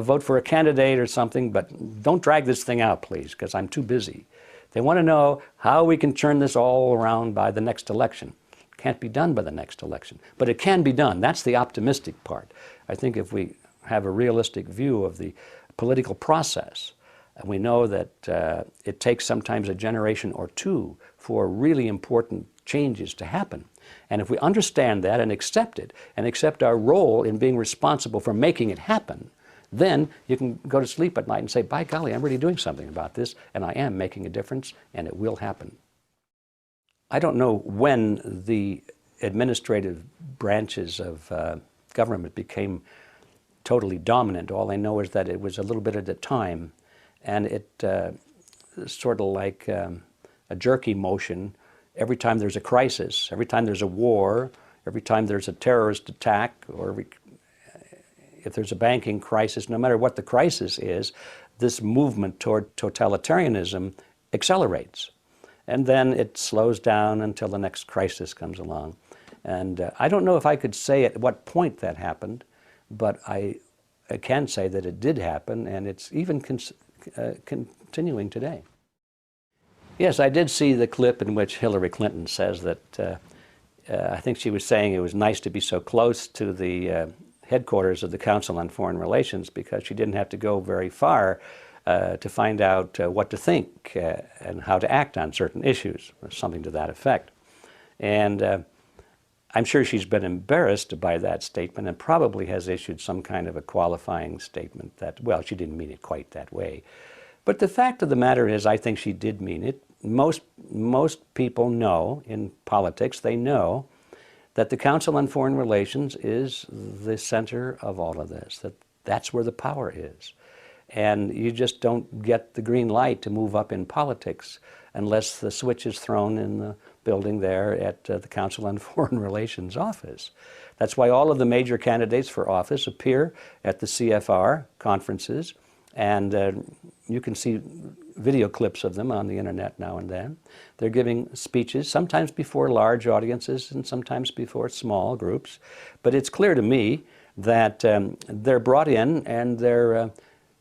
vote for a candidate or something, but don't drag this thing out, please, because I'm too busy. They want to know how we can turn this all around by the next election. Can't be done by the next election, but it can be done. That's the optimistic part. I think if we have a realistic view of the political process, and we know that it takes sometimes a generation or two for really important changes to happen. And if we understand that and accept it, and accept our role in being responsible for making it happen, then you can go to sleep at night and say, by golly, I'm really doing something about this, and I am making a difference, and it will happen. I don't know when the administrative branches of government became totally dominant. All I know is that it was a little bit at a time, and it sort of like a jerky motion. Every time there's a crisis, every time there's a war, every time there's a terrorist attack, or if there's a banking crisis, no matter what the crisis is, this movement toward totalitarianism accelerates. And then it slows down until the next crisis comes along. And I don't know if I could say at what point that happened, but I can say that it did happen, and it's even continuing today. Yes, I did see the clip in which Hillary Clinton says that, I think she was saying it was nice to be so close to the headquarters of the Council on Foreign Relations because she didn't have to go very far to find out what to think and how to act on certain issues, or something to that effect. And I'm sure she's been embarrassed by that statement and probably has issued some kind of a qualifying statement that, well, she didn't mean it quite that way. But the fact of the matter is, I think she did mean it. Most people know in politics, they know that the Council on Foreign Relations is the center of all of this, that's where the power is. And you just don't get the green light to move up in politics unless the switch is thrown in the building there at the Council on Foreign Relations office. That's why all of the major candidates for office appear at the CFR conferences, and you can see video clips of them on the internet now and then. They're giving speeches, sometimes before large audiences and sometimes before small groups. But it's clear to me that they're brought in and they're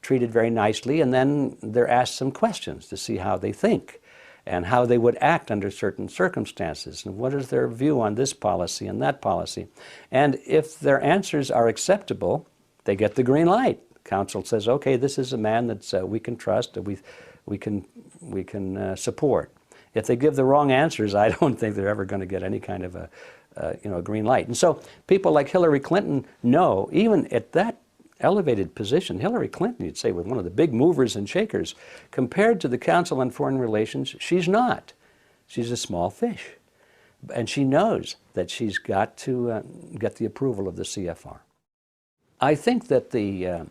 treated very nicely, and then they're asked some questions to see how they think and how they would act under certain circumstances, and what is their view on this policy and that policy. And if their answers are acceptable, they get the green light. Council says, okay, this is a man that we can trust, that we can support. If they give the wrong answers, I don't think they're ever going to get any kind of a green light. And so people like Hillary Clinton know, even at that elevated position, Hillary Clinton, you'd say, was one of the big movers and shakers. Compared to the Council on Foreign Relations, she's not. She's a small fish. And she knows that she's got to get the approval of the CFR. I think that the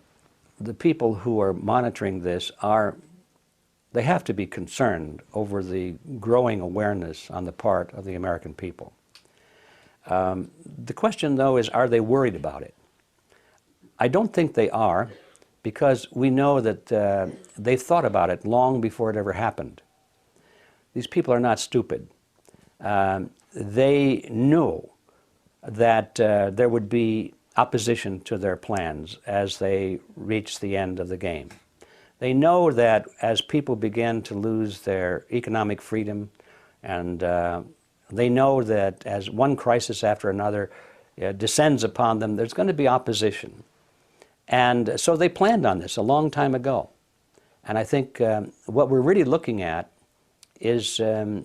people who are monitoring this they have to be concerned over the growing awareness on the part of the American people. The question, though, is, are they worried about it? I don't think they are, because we know that they've thought about it long before it ever happened. These people are not stupid. They knew that there would be opposition to their plans as they reached the end of the game. They know that as people begin to lose their economic freedom, and they know that as one crisis after another descends upon them, there's going to be opposition. And so they planned on this a long time ago. And I think what we're really looking at is, I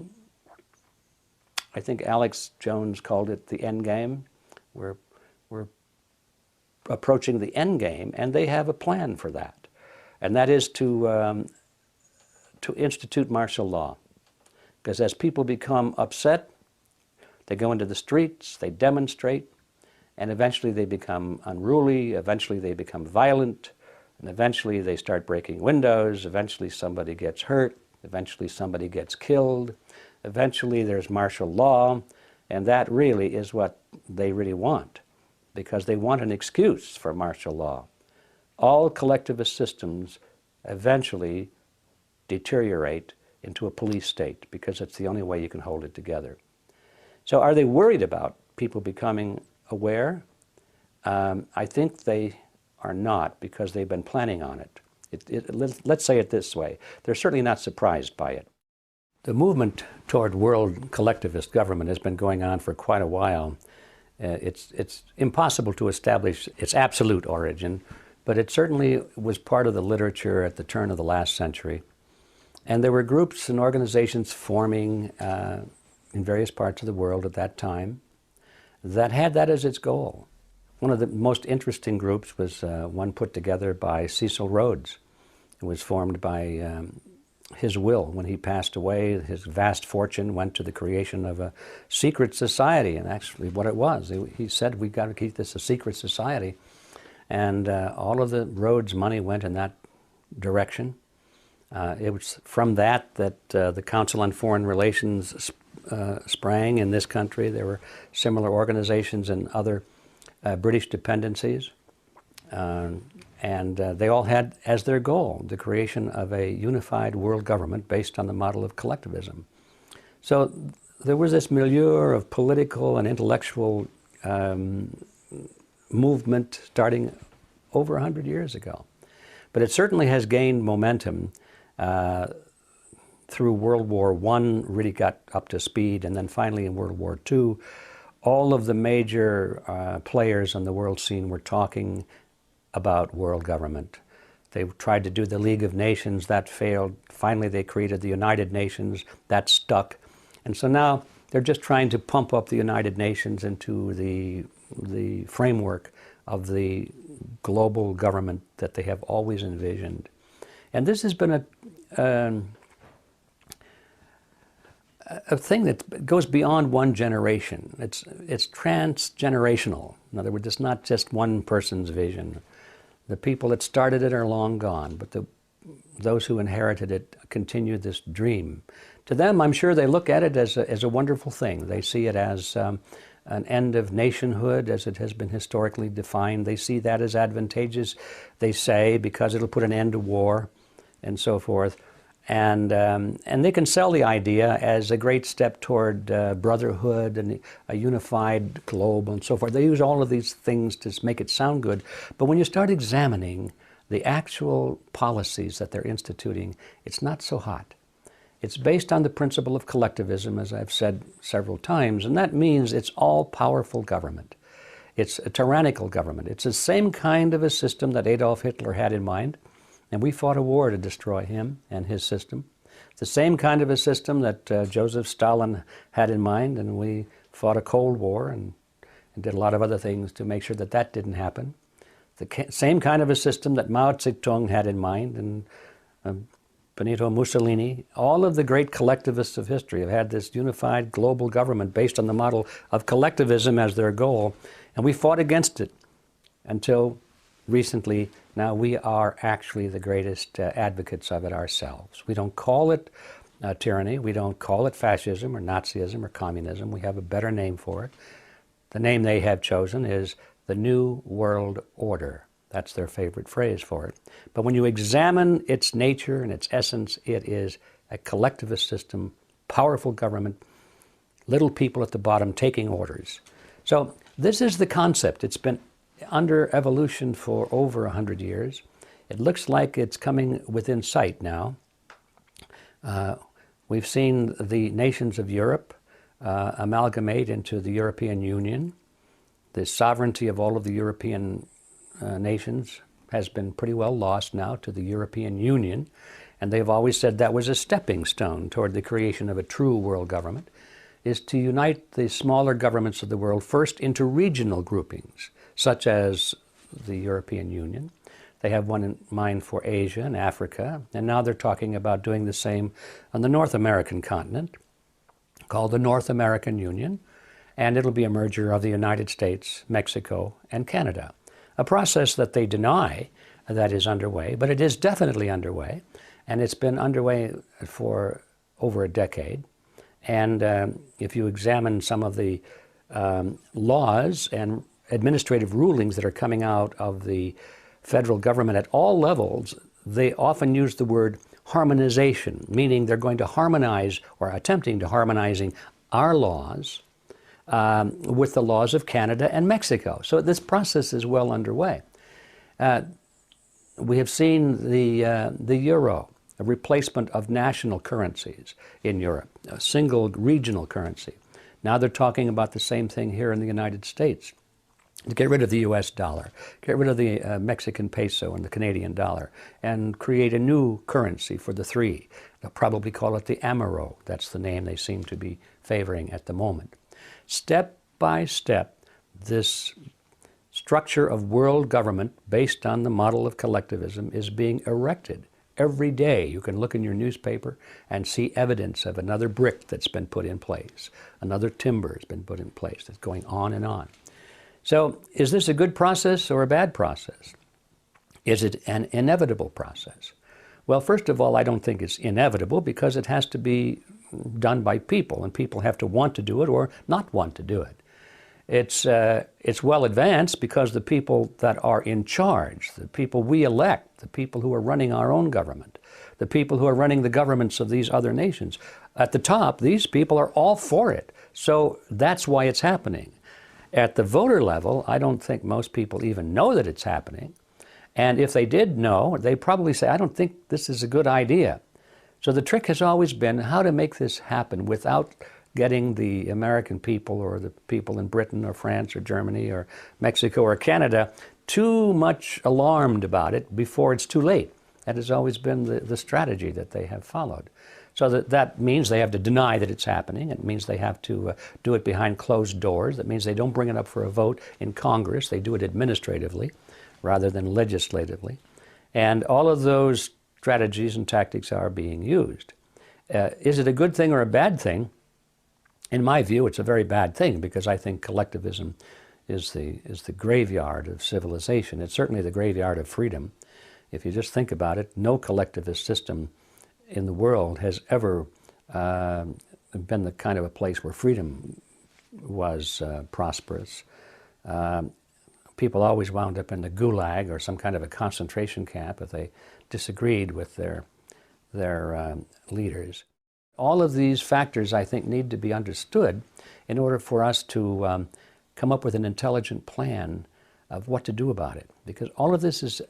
think Alex Jones called it the end game. We're approaching the end game, and they have a plan for that. And that is to institute martial law. Because as people become upset, they go into the streets, they demonstrate, and eventually they become unruly, eventually they become violent, and eventually they start breaking windows, eventually somebody gets hurt, eventually somebody gets killed, eventually there's martial law, and that really is what they really want, because they want an excuse for martial law. All collectivist systems eventually deteriorate into a police state, because it's the only way you can hold it together. So are they worried about people becoming aware? I think they are not, because they've been planning on it. Let's say it this way. They're certainly not surprised by it. The movement toward world collectivist government has been going on for quite a while. It's impossible to establish its absolute origin, but it certainly was part of the literature at the turn of the last century. And there were groups and organizations forming in various parts of the world at that time that had that as its goal. One of the most interesting groups was one put together by Cecil Rhodes. It was formed by his will. When he passed away, his vast fortune went to the creation of a secret society, and actually what it was. He said, we've got to keep this a secret society. And all of the Rhodes money went in that direction. It was from that the Council on Foreign Relations sprang in this country. There were similar organizations in other British dependencies. And they all had as their goal the creation of a unified world government based on the model of collectivism. So there was this milieu of political and intellectual movement starting over 100 years ago. But it certainly has gained momentum through World War I, really got up to speed, and then finally in World War II, all of the major players on the world scene were talking about world government. They tried to do the League of Nations, that failed. Finally they created the United Nations, that stuck. And so now they're just trying to pump up the United Nations into the framework of the global government that they have always envisioned. And this has been a thing that goes beyond one generation. It's transgenerational. In other words, it's not just one person's vision. The people that started it are long gone, but those who inherited it continue this dream. To them, I'm sure they look at it as a wonderful thing. They see it as an end of nationhood as it has been historically defined. They see that as advantageous, they say, because it'll put an end to war and so forth. And they can sell the idea as a great step toward brotherhood and a unified globe and so forth. They use all of these things to make it sound good. But when you start examining the actual policies that they're instituting, it's not so hot. It's based on the principle of collectivism, as I've said several times, and that means it's all-powerful government. It's a tyrannical government. It's the same kind of a system that Adolf Hitler had in mind, and we fought a war to destroy him and his system. The same kind of a system that Joseph Stalin had in mind, and we fought a Cold War and did a lot of other things to make sure that that didn't happen. The same kind of a system that Mao Zedong had in mind, and Benito Mussolini, all of the great collectivists of history have had this unified global government based on the model of collectivism as their goal, and we fought against it until recently. Now we are actually the greatest advocates of it ourselves. We don't call it tyranny, we don't call it fascism or Nazism or communism. We have a better name for it. The name they have chosen is the New World Order. That's their favorite phrase for it. But when you examine its nature and its essence, it is a collectivist system, powerful government, little people at the bottom taking orders. So this is the concept. It's been under evolution for over 100 years. It looks like it's coming within sight now. We've seen the nations of Europe amalgamate into the European Union. The sovereignty of all of the European nations has been pretty well lost now to the European Union, and they've always said that was a stepping stone toward the creation of a true world government, is to unite the smaller governments of the world first into regional groupings, such as the European Union. They have one in mind for Asia and Africa, and now they're talking about doing the same on the North American continent, called the North American Union, and it'll be a merger of the United States, Mexico, and Canada. A process that they deny that is underway, but it is definitely underway, and it's been underway for over a decade. And if you examine some of the laws and administrative rulings that are coming out of the federal government at all levels, they often use the word harmonization, meaning they're going to harmonize or attempting to harmonizing our laws with the laws of Canada and Mexico. So this process is well underway. We have seen the euro, a replacement of national currencies in Europe, a single regional currency. Now they're talking about the same thing here in the United States. To get rid of the US dollar, get rid of the Mexican peso and the Canadian dollar, and create a new currency for the three. They'll probably call it the Amero. That's the name they seem to be favoring at the moment. Step by step, this structure of world government based on the model of collectivism is being erected. Every day you can look in your newspaper and see evidence of another brick that's been put in place, another timber has been put in place. That's going on and on. So is this a good process or a bad process? Is it an inevitable process? Well, first of all, I don't think it's inevitable because it has to be done by people, and people have to want to do it or not want to do it. It's well advanced because the people that are in charge, the people we elect, the people who are running our own government, the people who are running the governments of these other nations, at the top, these people are all for it. So that's why it's happening. At the voter level, I don't think most people even know that it's happening. And if they did know, they probably say, I don't think this is a good idea. So the trick has always been how to make this happen without getting the American people or the people in Britain or France or Germany or Mexico or Canada too much alarmed about it before it's too late. That has always been the strategy that they have followed. So that means they have to deny that it's happening. It means they have to do it behind closed doors. That means they don't bring it up for a vote in Congress. They do it administratively rather than legislatively. And all of those strategies and tactics are being used. Is it a good thing or a bad thing? In my view, it's a very bad thing because I think collectivism is the graveyard of civilization. It's certainly the graveyard of freedom. If you just think about it, no collectivist system in the world has ever been the kind of a place where freedom was prosperous. People always wound up in the gulag or some kind of a concentration camp if they disagreed with their leaders. All of these factors, I think, need to be understood in order for us to come up with an intelligent plan of what to do about it. Because all of this is,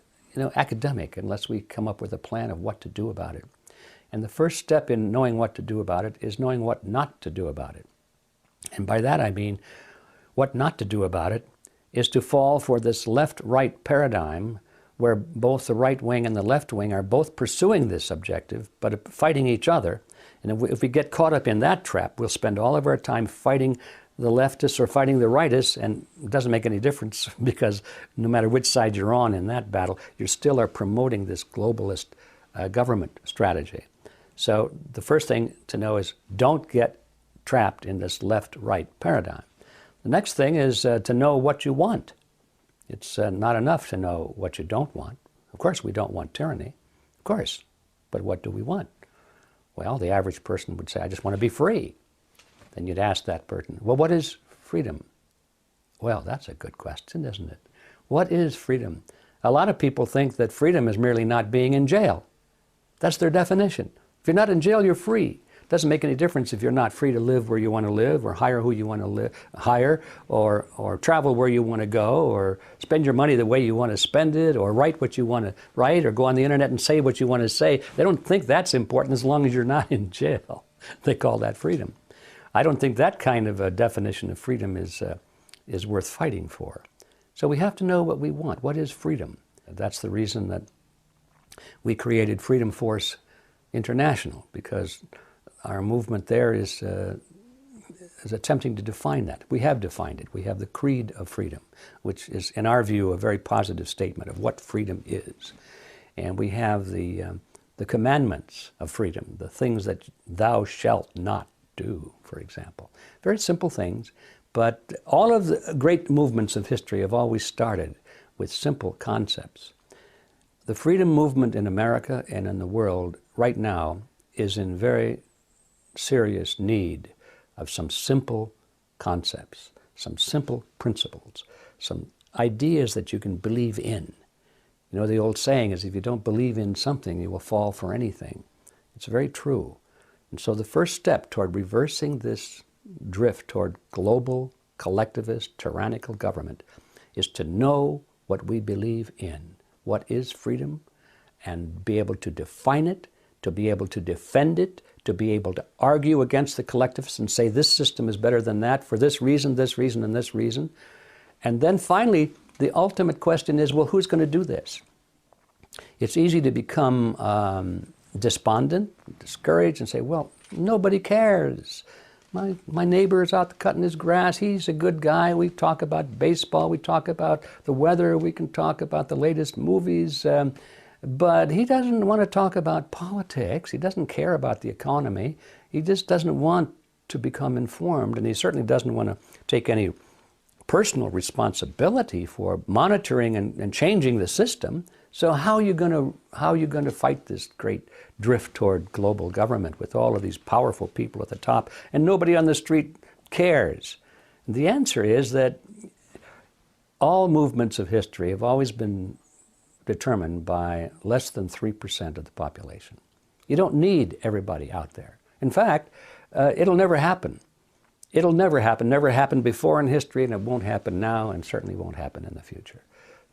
academic unless we come up with a plan of what to do about it. And the first step in knowing what to do about it is knowing what not to do about it. And by that I mean what not to do about it is to fall for this left-right paradigm where both the right wing and the left wing are both pursuing this objective but fighting each other. And if we get caught up in that trap, we'll spend all of our time fighting the leftists or fighting the rightists, and it doesn't make any difference because no matter which side you're on in that battle, you still are promoting this globalist government strategy. So the first thing to know is don't get trapped in this left-right paradigm. The next thing is to know what you want. It's not enough to know what you don't want. Of course, we don't want tyranny, of course, but what do we want? Well, the average person would say, I just want to be free. Then you'd ask that person, well, what is freedom? Well, that's a good question, isn't it? What is freedom? A lot of people think that freedom is merely not being in jail. That's their definition. If you're not in jail, you're free. It doesn't make any difference if you're not free to live where you want to live, or hire who you want to hire, or travel where you want to go, or spend your money the way you want to spend it, or write what you want to write, or go on the internet and say what you want to say. They don't think that's important as long as you're not in jail. They call that freedom. I don't think that kind of a definition of freedom is worth fighting for. So we have to know what we want. What is freedom? That's the reason that we created Freedom Force International, because our movement there is attempting to define that. We have defined it. We have the Creed of Freedom, which is, in our view, a very positive statement of what freedom is. And we have the commandments of freedom, the things that thou shalt not do, for example. Very simple things, but all of the great movements of history have always started with simple concepts. The freedom movement in America and in the world right now is in very serious need of some simple concepts, some simple principles, some ideas that you can believe in. You know, the old saying is, if you don't believe in something, you will fall for anything. It's very true. And so the first step toward reversing this drift toward global, collectivist, tyrannical government is to know what we believe in. What is freedom? And be able to define it, to be able to defend it, to be able to argue against the collectivists and say this system is better than that for this reason, and this reason. And then finally, the ultimate question is, well, who's going to do this? It's easy to become despondent, discouraged, and say, well, nobody cares. My neighbor is out cutting his grass. He's a good guy. We talk about baseball. We talk about the weather. We can talk about the latest movies. But he doesn't want to talk about politics. He doesn't care about the economy. He just doesn't want to become informed. And he certainly doesn't want to take any personal responsibility for monitoring and changing the system. So how are you going to fight this great drift toward global government with all of these powerful people at the top and nobody on the street cares? And the answer is that all movements of history have always been determined by less than 3% of the population. You don't need everybody out there. In fact, it'll never happen. It'll never happen. Never happened before in history, and it won't happen now, and certainly won't happen in the future.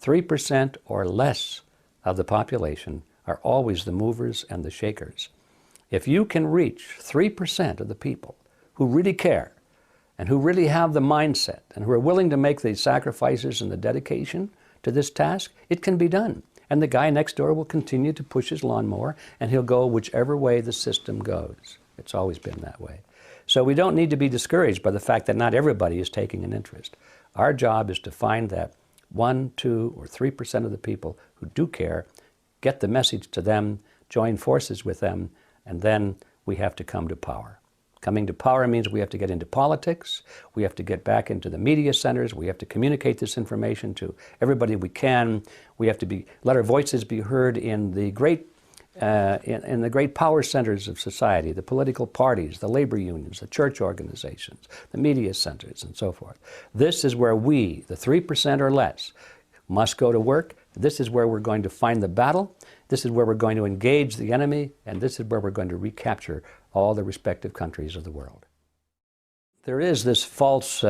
3% or less of the population are always the movers and the shakers. If you can reach 3% of the people who really care and who really have the mindset and who are willing to make the sacrifices and the dedication to this task, it can be done. And the guy next door will continue to push his lawnmower, and he'll go whichever way the system goes. It's always been that way. So we don't need to be discouraged by the fact that not everybody is taking an interest. Our job is to find that 1, 2, or 3% of the people who do care, get the message to them, join forces with them, and then we have to come to power. Coming to power means we have to get into politics, we have to get back into the media centers, we have to communicate this information to everybody we can, we have to let our voices be heard in the great power centers of society, the political parties, the labor unions, the church organizations, the media centers, and so forth. This is where we, the 3% or less, must go to work. This is where we're going to find the battle. This is where we're going to engage the enemy, and this is where we're going to recapture all the respective countries of the world. There is this false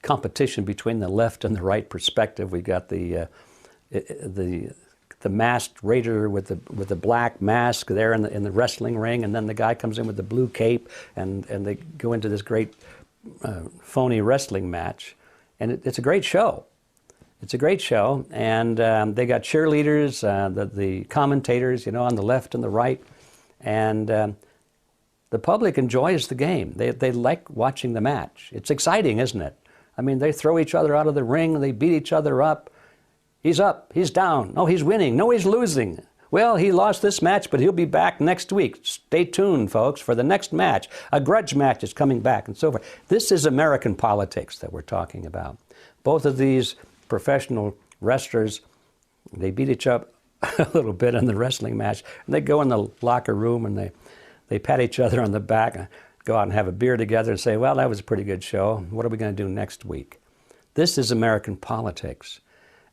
competition between the left and the right perspective. We got the masked raider with the black mask there in the wrestling ring, and then the guy comes in with the blue cape, and they go into this great phony wrestling match, and it's a great show. It's a great show, and they got cheerleaders, the commentators, you know, on the left and the right, and the public enjoys the game. They like watching the match. It's exciting, isn't it? I mean, they throw each other out of the ring, they beat each other up. He's up, he's down, oh, he's winning, no, he's losing. Well, he lost this match, but he'll be back next week. Stay tuned, folks, for the next match. A grudge match is coming back, and so forth. This is American politics that we're talking about. Both of these professional wrestlers, they beat each up a little bit in the wrestling match, and they go in the locker room and they pat each other on the back and go out and have a beer together and say, well, that was a pretty good show. What are we going to do next week? This is American politics.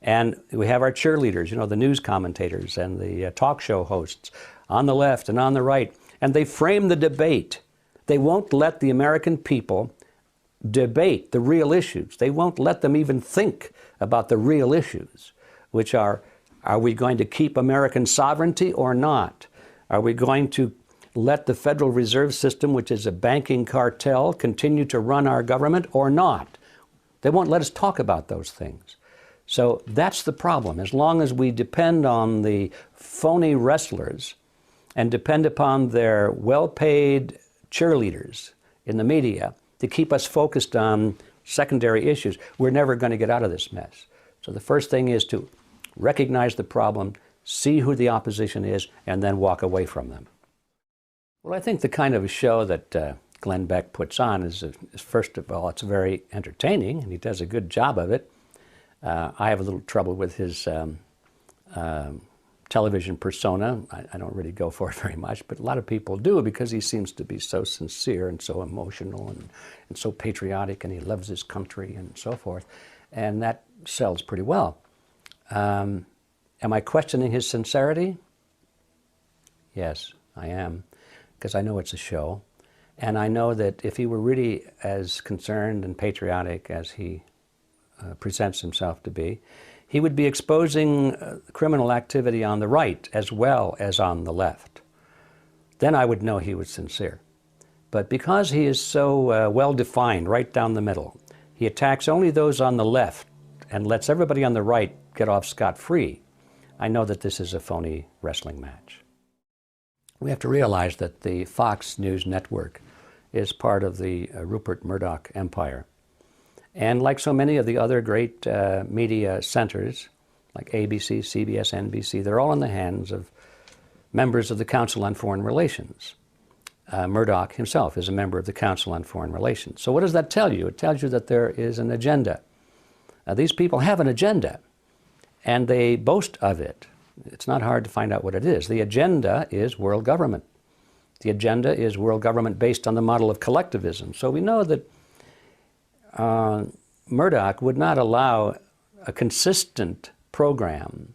And we have our cheerleaders, you know, the news commentators and the talk show hosts on the left and on the right, and they frame the debate. They won't let the American people debate the real issues. They won't let them even think about the real issues, which are we going to keep American sovereignty or not? Are we going to let the Federal Reserve System, which is a banking cartel, continue to run our government or not? They won't let us talk about those things. So that's the problem. As long as we depend on the phony wrestlers and depend upon their well-paid cheerleaders in the media to keep us focused on secondary issues, we're never going to get out of this mess. So the first thing is to recognize the problem, see who the opposition is, and then walk away from them. Well, I think the kind of a show that Glenn Beck puts on is first of all, it's very entertaining, and he does a good job of it. I have a little trouble with his television persona. I don't really go for it very much, but a lot of people do because he seems to be so sincere and so emotional and so patriotic, and he loves his country and so forth. And that sells pretty well. Am I questioning his sincerity? Yes, I am, because I know it's a show. And I know that if he were really as concerned and patriotic as he presents himself to be, he would be exposing criminal activity on the right as well as on the left. Then I would know he was sincere. But because he is so well-defined right down the middle, he attacks only those on the left and lets everybody on the right get off scot-free. I know that this is a phony wrestling match. We have to realize that the Fox News network is part of the Rupert Murdoch empire. And like so many of the other great media centers, like ABC, CBS, NBC, they're all in the hands of members of the Council on Foreign Relations. Murdoch himself is a member of the Council on Foreign Relations. So what does that tell you? It tells you that there is an agenda. These people have an agenda, and they boast of it. It's not hard to find out what it is. The agenda is world government. The agenda is world government based on the model of collectivism. So we know that Murdoch would not allow a consistent program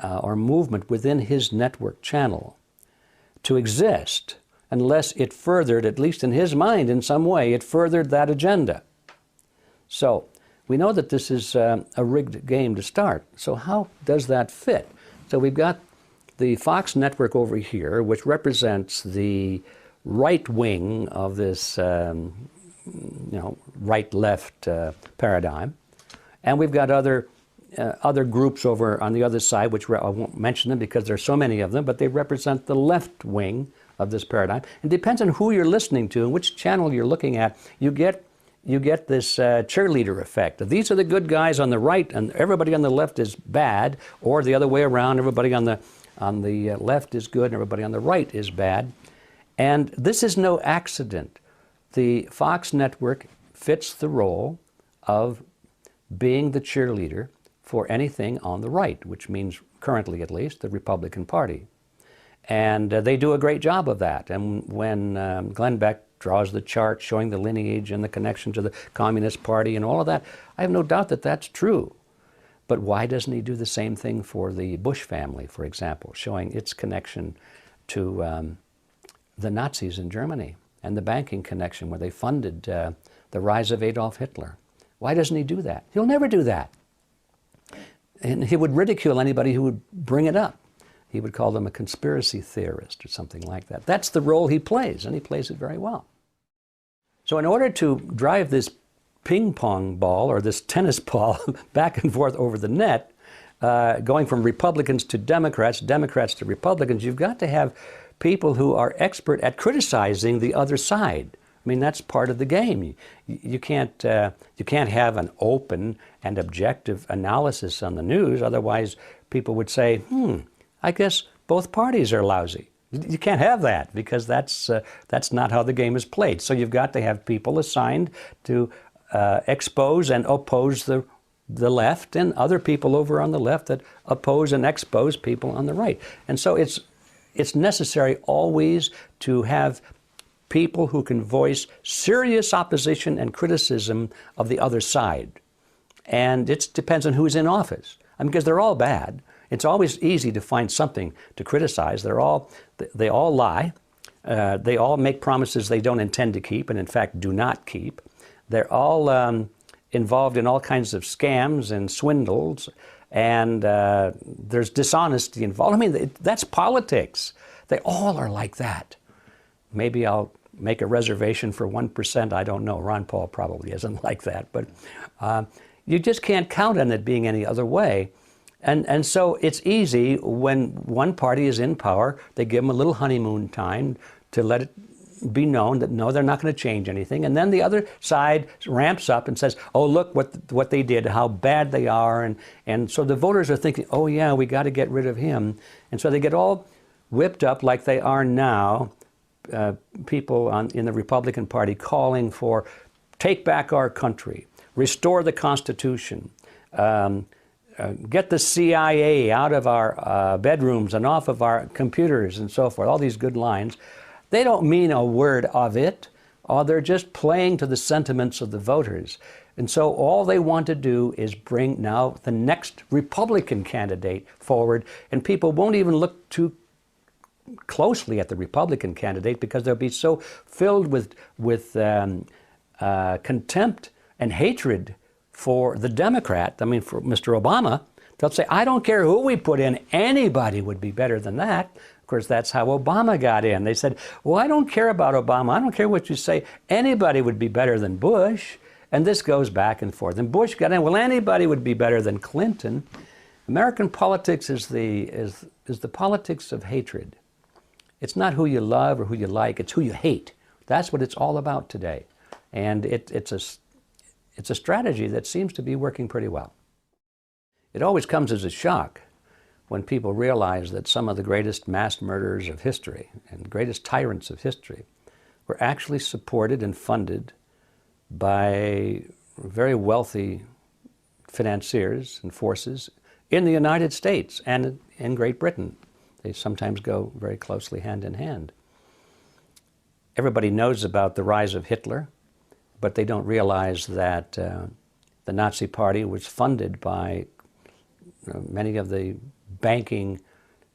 or movement within his network channel to exist unless it furthered, at least in his mind in some way, it furthered that agenda. So we know that this is a rigged game to start. So how does that fit? So we've got the Fox network over here, which represents the right wing of this right-left paradigm. And we've got other groups over on the other side, which I won't mention them because there's so many of them, but they represent the left wing of this paradigm. It depends on who you're listening to and which channel you're looking at. You get this cheerleader effect. These are the good guys on the right, and everybody on the left is bad, or the other way around, everybody on the left is good, and everybody on the right is bad. And this is no accident. The Fox network fits the role of being the cheerleader for anything on the right, which means, currently at least, the Republican Party. And they do a great job of that. And when Glenn Beck draws the chart showing the lineage and the connection to the Communist Party and all of that, I have no doubt that that's true. But why doesn't he do the same thing for the Bush family, for example, showing its connection to the Nazis in Germany and the banking connection where they funded the rise of Adolf Hitler? Why doesn't he do that? He'll never do that. And he would ridicule anybody who would bring it up. He would call them a conspiracy theorist or something like that. That's the role he plays, and he plays it very well. So in order to drive this ping pong ball or this tennis ball back and forth over the net, going from Republicans to Democrats, Democrats to Republicans, you've got to have people who are expert at criticizing the other side. I mean, that's part of the game. You can't have an open and objective analysis on the news. Otherwise, people would say, I guess both parties are lousy. You can't have that because that's not how the game is played. So you've got to have people assigned to expose and oppose the left, and other people over on the left that oppose and expose people on the right. And so it's necessary always to have people who can voice serious opposition and criticism of the other side. And it depends on who's in office. I mean, because they're all bad. It's always easy to find something to criticize. They all lie. They all make promises they don't intend to keep and in fact do not keep. They're all involved in all kinds of scams and swindles, and there's dishonesty involved. I mean, that's politics. They all are like that. Maybe I'll make a reservation for 1%. I don't know. Ron Paul probably isn't like that. But you just can't count on it being any other way. And so it's easy when one party is in power, they give them a little honeymoon time to let it be known that, no, they're not going to change anything. And then the other side ramps up and says, oh, look what they did, how bad they are. And so the voters are thinking, oh, yeah, we got to get rid of him. And so they get all whipped up like they are now, people in the Republican Party calling for take back our country, restore the Constitution, get the CIA out of our bedrooms and off of our computers and so forth, all these good lines. They don't mean a word of it, or they're just playing to the sentiments of the voters. And so all they want to do is bring now the next Republican candidate forward, and people won't even look too closely at the Republican candidate because they'll be so filled with contempt and hatred for the Democrat, I mean for Mr. Obama. They'll say, I don't care who we put in, anybody would be better than that. Of course, that's how Obama got in. They said, well, I don't care about Obama. I don't care what you say. Anybody would be better than Bush. And this goes back and forth. And Bush got in, well, anybody would be better than Clinton. American politics is the politics of hatred. It's not who you love or who you like, it's who you hate. That's what it's all about today. And it's a strategy that seems to be working pretty well. It always comes as a shock when people realize that some of the greatest mass murderers of history and greatest tyrants of history were actually supported and funded by very wealthy financiers and forces in the United States and in Great Britain. They sometimes go very closely hand in hand. Everybody knows about the rise of Hitler, but they don't realize that the Nazi Party was funded by many of the banking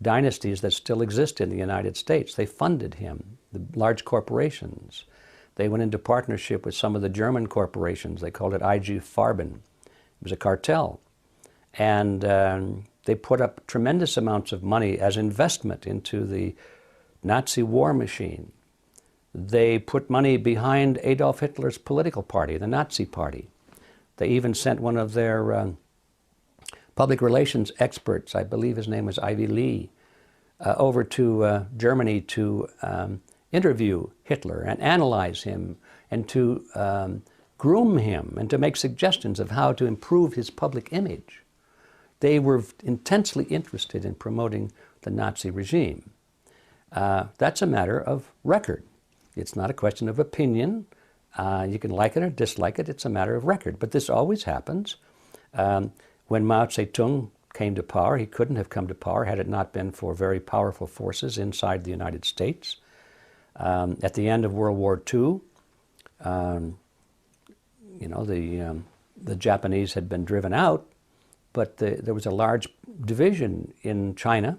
dynasties that still exist in the United States. They funded him, the large corporations. They went into partnership with some of the German corporations. They called it IG Farben. It was a cartel. And they put up tremendous amounts of money as investment into the Nazi war machine. They put money behind Adolf Hitler's political party, the Nazi Party. They even sent one of their public relations experts, I believe his name was Ivy Lee, over to Germany to interview Hitler and analyze him and to groom him and to make suggestions of how to improve his public image. They were intensely interested in promoting the Nazi regime. that's a matter of record. It's not a question of opinion. You can like it or dislike it. It's a matter of record. But this always happens. When Mao Zedong came to power, he couldn't have come to power had it not been for very powerful forces inside the United States. At the end of World War II, you know, the Japanese had been driven out, but there was a large division in China.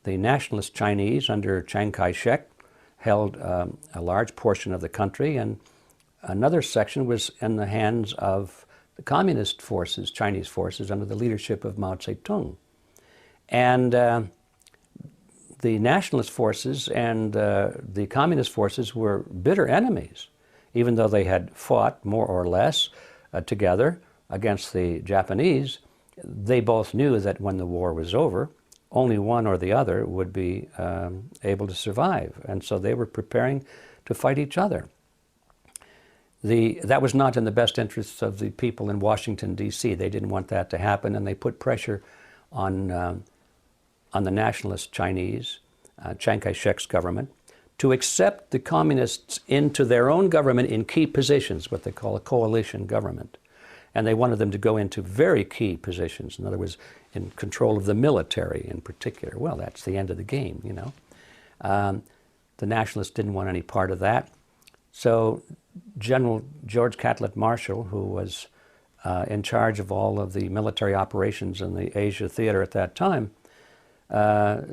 The nationalist Chinese under Chiang Kai-shek held a large portion of the country, and another section was in the hands of the communist forces, Chinese forces, under the leadership of Mao Zedong. And the nationalist forces and the communist forces were bitter enemies, even though they had fought more or less together against the Japanese. They both knew that when the war was over, only one or the other would be able to survive. And so they were preparing to fight each other. That was not in the best interests of the people in Washington, D.C. They didn't want that to happen, and they put pressure on the nationalist Chinese, Chiang Kai-shek's government, to accept the communists into their own government in key positions, what they call a coalition government. And they wanted them to go into very key positions. In other words, in control of the military in particular. Well, that's the end of the game, you know. The nationalists didn't want any part of that. So General George Catlett Marshall, who was in charge of all of the military operations in the Asia theater at that time,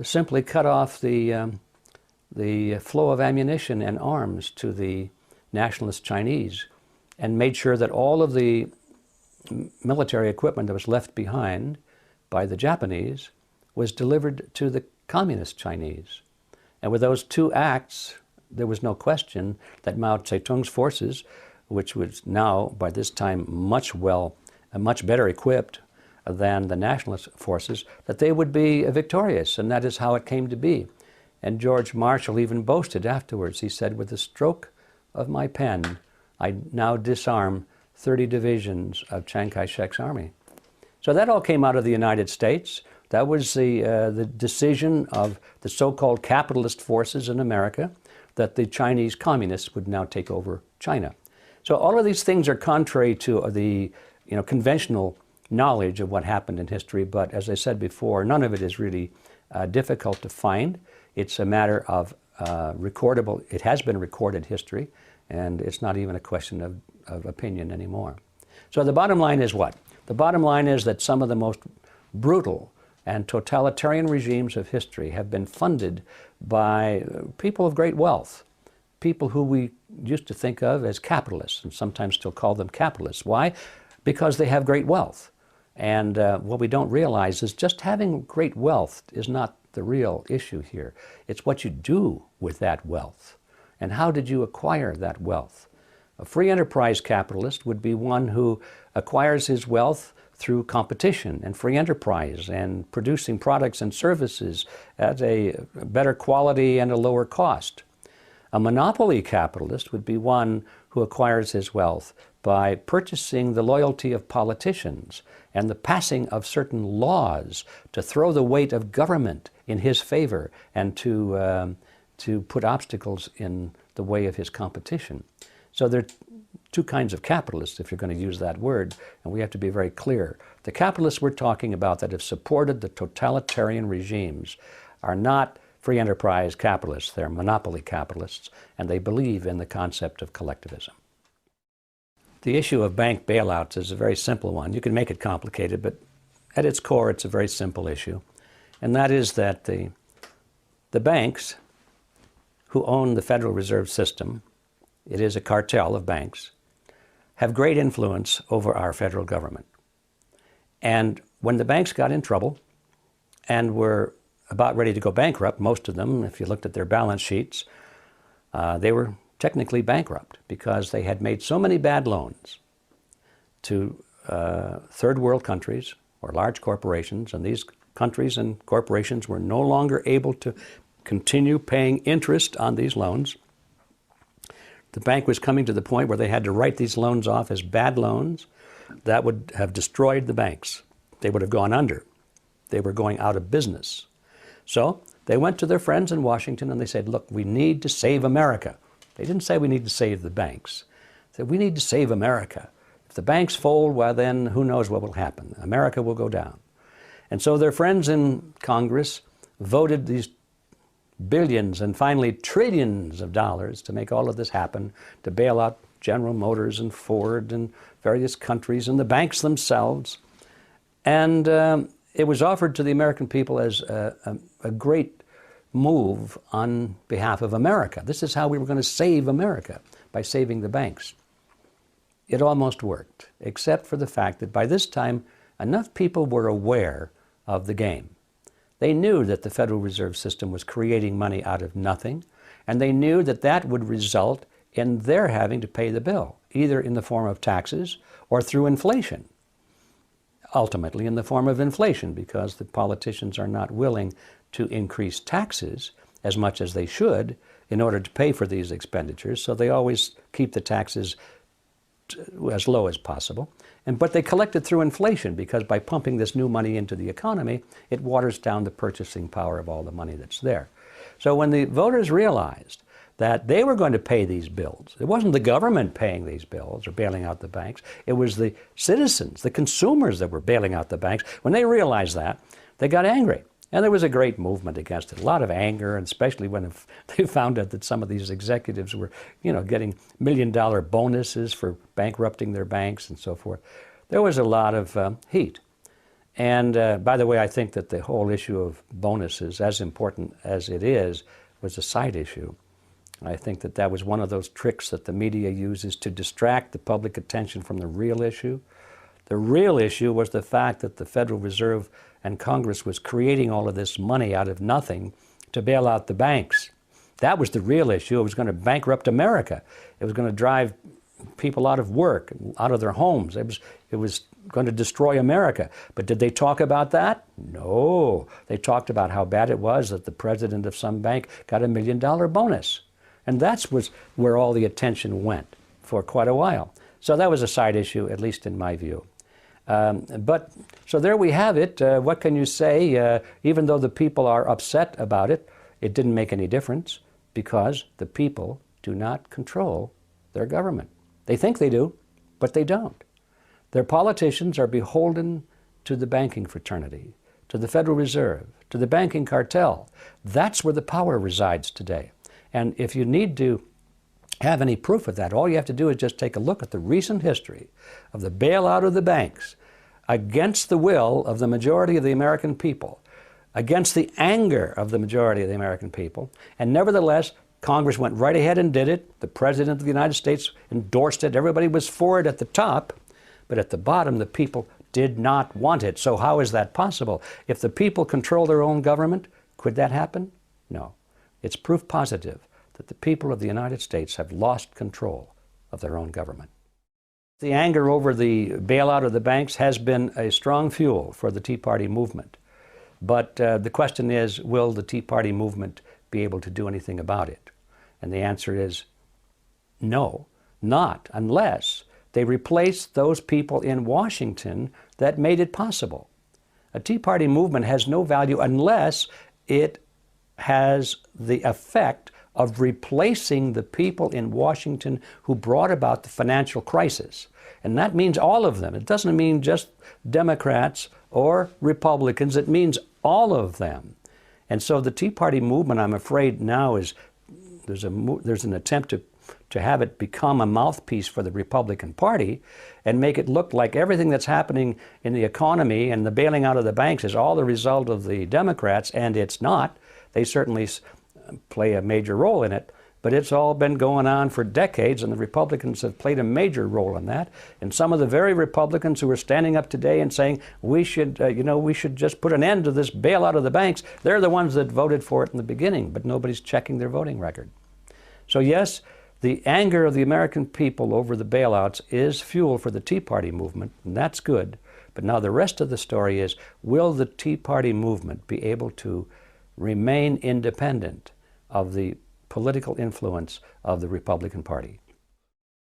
simply cut off the flow of ammunition and arms to the nationalist Chinese and made sure that all of the military equipment that was left behind by the Japanese was delivered to the communist Chinese. And with those two acts, there was no question that Mao Zedong's forces, which was now by this time much better equipped than the nationalist forces, that they would be victorious, and that is how it came to be. And George Marshall even boasted afterwards. He said, "With the stroke of my pen, I now disarm 30 divisions of Chiang Kai-shek's army." So that all came out of the United States. That was the decision of the so-called capitalist forces in America that the Chinese communists would now take over China. So all of these things are contrary to the conventional knowledge of what happened in history, but as I said before, none of it is really difficult to find. It's a matter of recordable, it has been recorded history, and it's not even a question of opinion anymore. So the bottom line is what? The bottom line is that some of the most brutal and totalitarian regimes of history have been funded by people of great wealth, people who we used to think of as capitalists, and sometimes still call them capitalists. Why? Because they have great wealth. And what we don't realize is just having great wealth is not the real issue here. It's what you do with that wealth. And how did you acquire that wealth? A free enterprise capitalist would be one who acquires his wealth through competition and free enterprise and producing products and services at a better quality and a lower cost. A monopoly capitalist would be one who acquires his wealth by purchasing the loyalty of politicians and the passing of certain laws to throw the weight of government in his favor and to put obstacles in the way of his competition. So there are two kinds of capitalists, if you're going to use that word, and we have to be very clear. The capitalists we're talking about that have supported the totalitarian regimes are not free enterprise capitalists, they're monopoly capitalists, and they believe in the concept of collectivism. The issue of bank bailouts is a very simple one. You can make it complicated, but at its core, it's a very simple issue. And that is that the banks who own the Federal Reserve System, it is a cartel of banks, have great influence over our federal government. And when the banks got in trouble and were about ready to go bankrupt, most of them, if you looked at their balance sheets, they were technically bankrupt because they had made so many bad loans to third world countries or large corporations, and these countries and corporations were no longer able to continue paying interest on these loans. The bank was coming to the point where they had to write these loans off as bad loans. That would have destroyed the banks. They would have gone under. They were going out of business. So They went to their friends in Washington and they said, look, we need to save America. They didn't say we need to save the banks. They said, we need to save America. If the banks fold, well then who knows what will happen. America will go down. And so their friends in Congress voted these billions and finally trillions of dollars to make all of this happen, to bail out General Motors and Ford and various countries and the banks themselves. And it was offered to the American people as a great move on behalf of America. This is how we were going to save America, by saving the banks. It almost worked, except for the fact that by this time, enough people were aware of the game. They knew that the Federal Reserve System was creating money out of nothing, and they knew that that would result in their having to pay the bill, either in the form of taxes or through inflation. Ultimately in the form of inflation, because the politicians are not willing to increase taxes as much as they should in order to pay for these expenditures, so they always keep the taxes as low as possible. But they collect it through inflation, because by pumping this new money into the economy, it waters down the purchasing power of all the money that's there. So when the voters realized that they were going to pay these bills, it wasn't the government paying these bills or bailing out the banks, it was the citizens, the consumers that were bailing out the banks. When they realized that, they got angry. And there was a great movement against it, a lot of anger, and especially when they found out that some of these executives were, getting million-dollar bonuses for bankrupting their banks and so forth. There was a lot of heat. And by the way, I think that the whole issue of bonuses, as important as it is, was a side issue. I think that that was one of those tricks that the media uses to distract the public attention from the real issue. The real issue was the fact that the Federal Reserve and Congress was creating all of this money out of nothing to bail out the banks. That was the real issue. It was going to bankrupt America. It was going to drive people out of work, out of their homes. It was going to destroy America. But did they talk about that? No. They talked about how bad it was that the president of some bank got $1 million bonus. And that's where all the attention went for quite a while. So that was a side issue, at least in my view. So there we have it. What can you say? Even though the people are upset about it, it didn't make any difference, because the people do not control their government. They think they do, but they don't. Their politicians are beholden to the banking fraternity, to the Federal Reserve, to the banking cartel. That's where the power resides today. And if you need to have any proof of that, all you have to do is just take a look at the recent history of the bailout of the banks against the will of the majority of the American people, against the anger of the majority of the American people. And nevertheless, Congress went right ahead and did it. The President of the United States endorsed it. Everybody was for it at the top, but at the bottom, the people did not want it. So how is that possible? If the people control their own government, could that happen? No. It's proof positive that the people of the United States have lost control of their own government. The anger over the bailout of the banks has been a strong fuel for the Tea Party movement. But the question is, will the Tea Party movement be able to do anything about it? And the answer is no, not unless they replace those people in Washington that made it possible. A Tea Party movement has no value unless it has the effect of replacing the people in Washington who brought about the financial crisis. And that means all of them. It doesn't mean just Democrats or Republicans. It means all of them. And so the Tea Party movement, I'm afraid now, is there's an attempt to have it become a mouthpiece for the Republican Party and make it look like everything that's happening in the economy and the bailing out of the banks is all the result of the Democrats, and it's not. They certainly play a major role in it, but it's all been going on for decades, and the Republicans have played a major role in that. And some of the very Republicans who are standing up today and saying we should just put an end to this bailout of the banks, they're the ones that voted for it in the beginning, but nobody's checking their voting record. So yes, the anger of the American people over the bailouts is fuel for the Tea Party movement, and that's good. But now the rest of the story is, will the Tea Party movement be able to remain independent of the political influence of the Republican Party?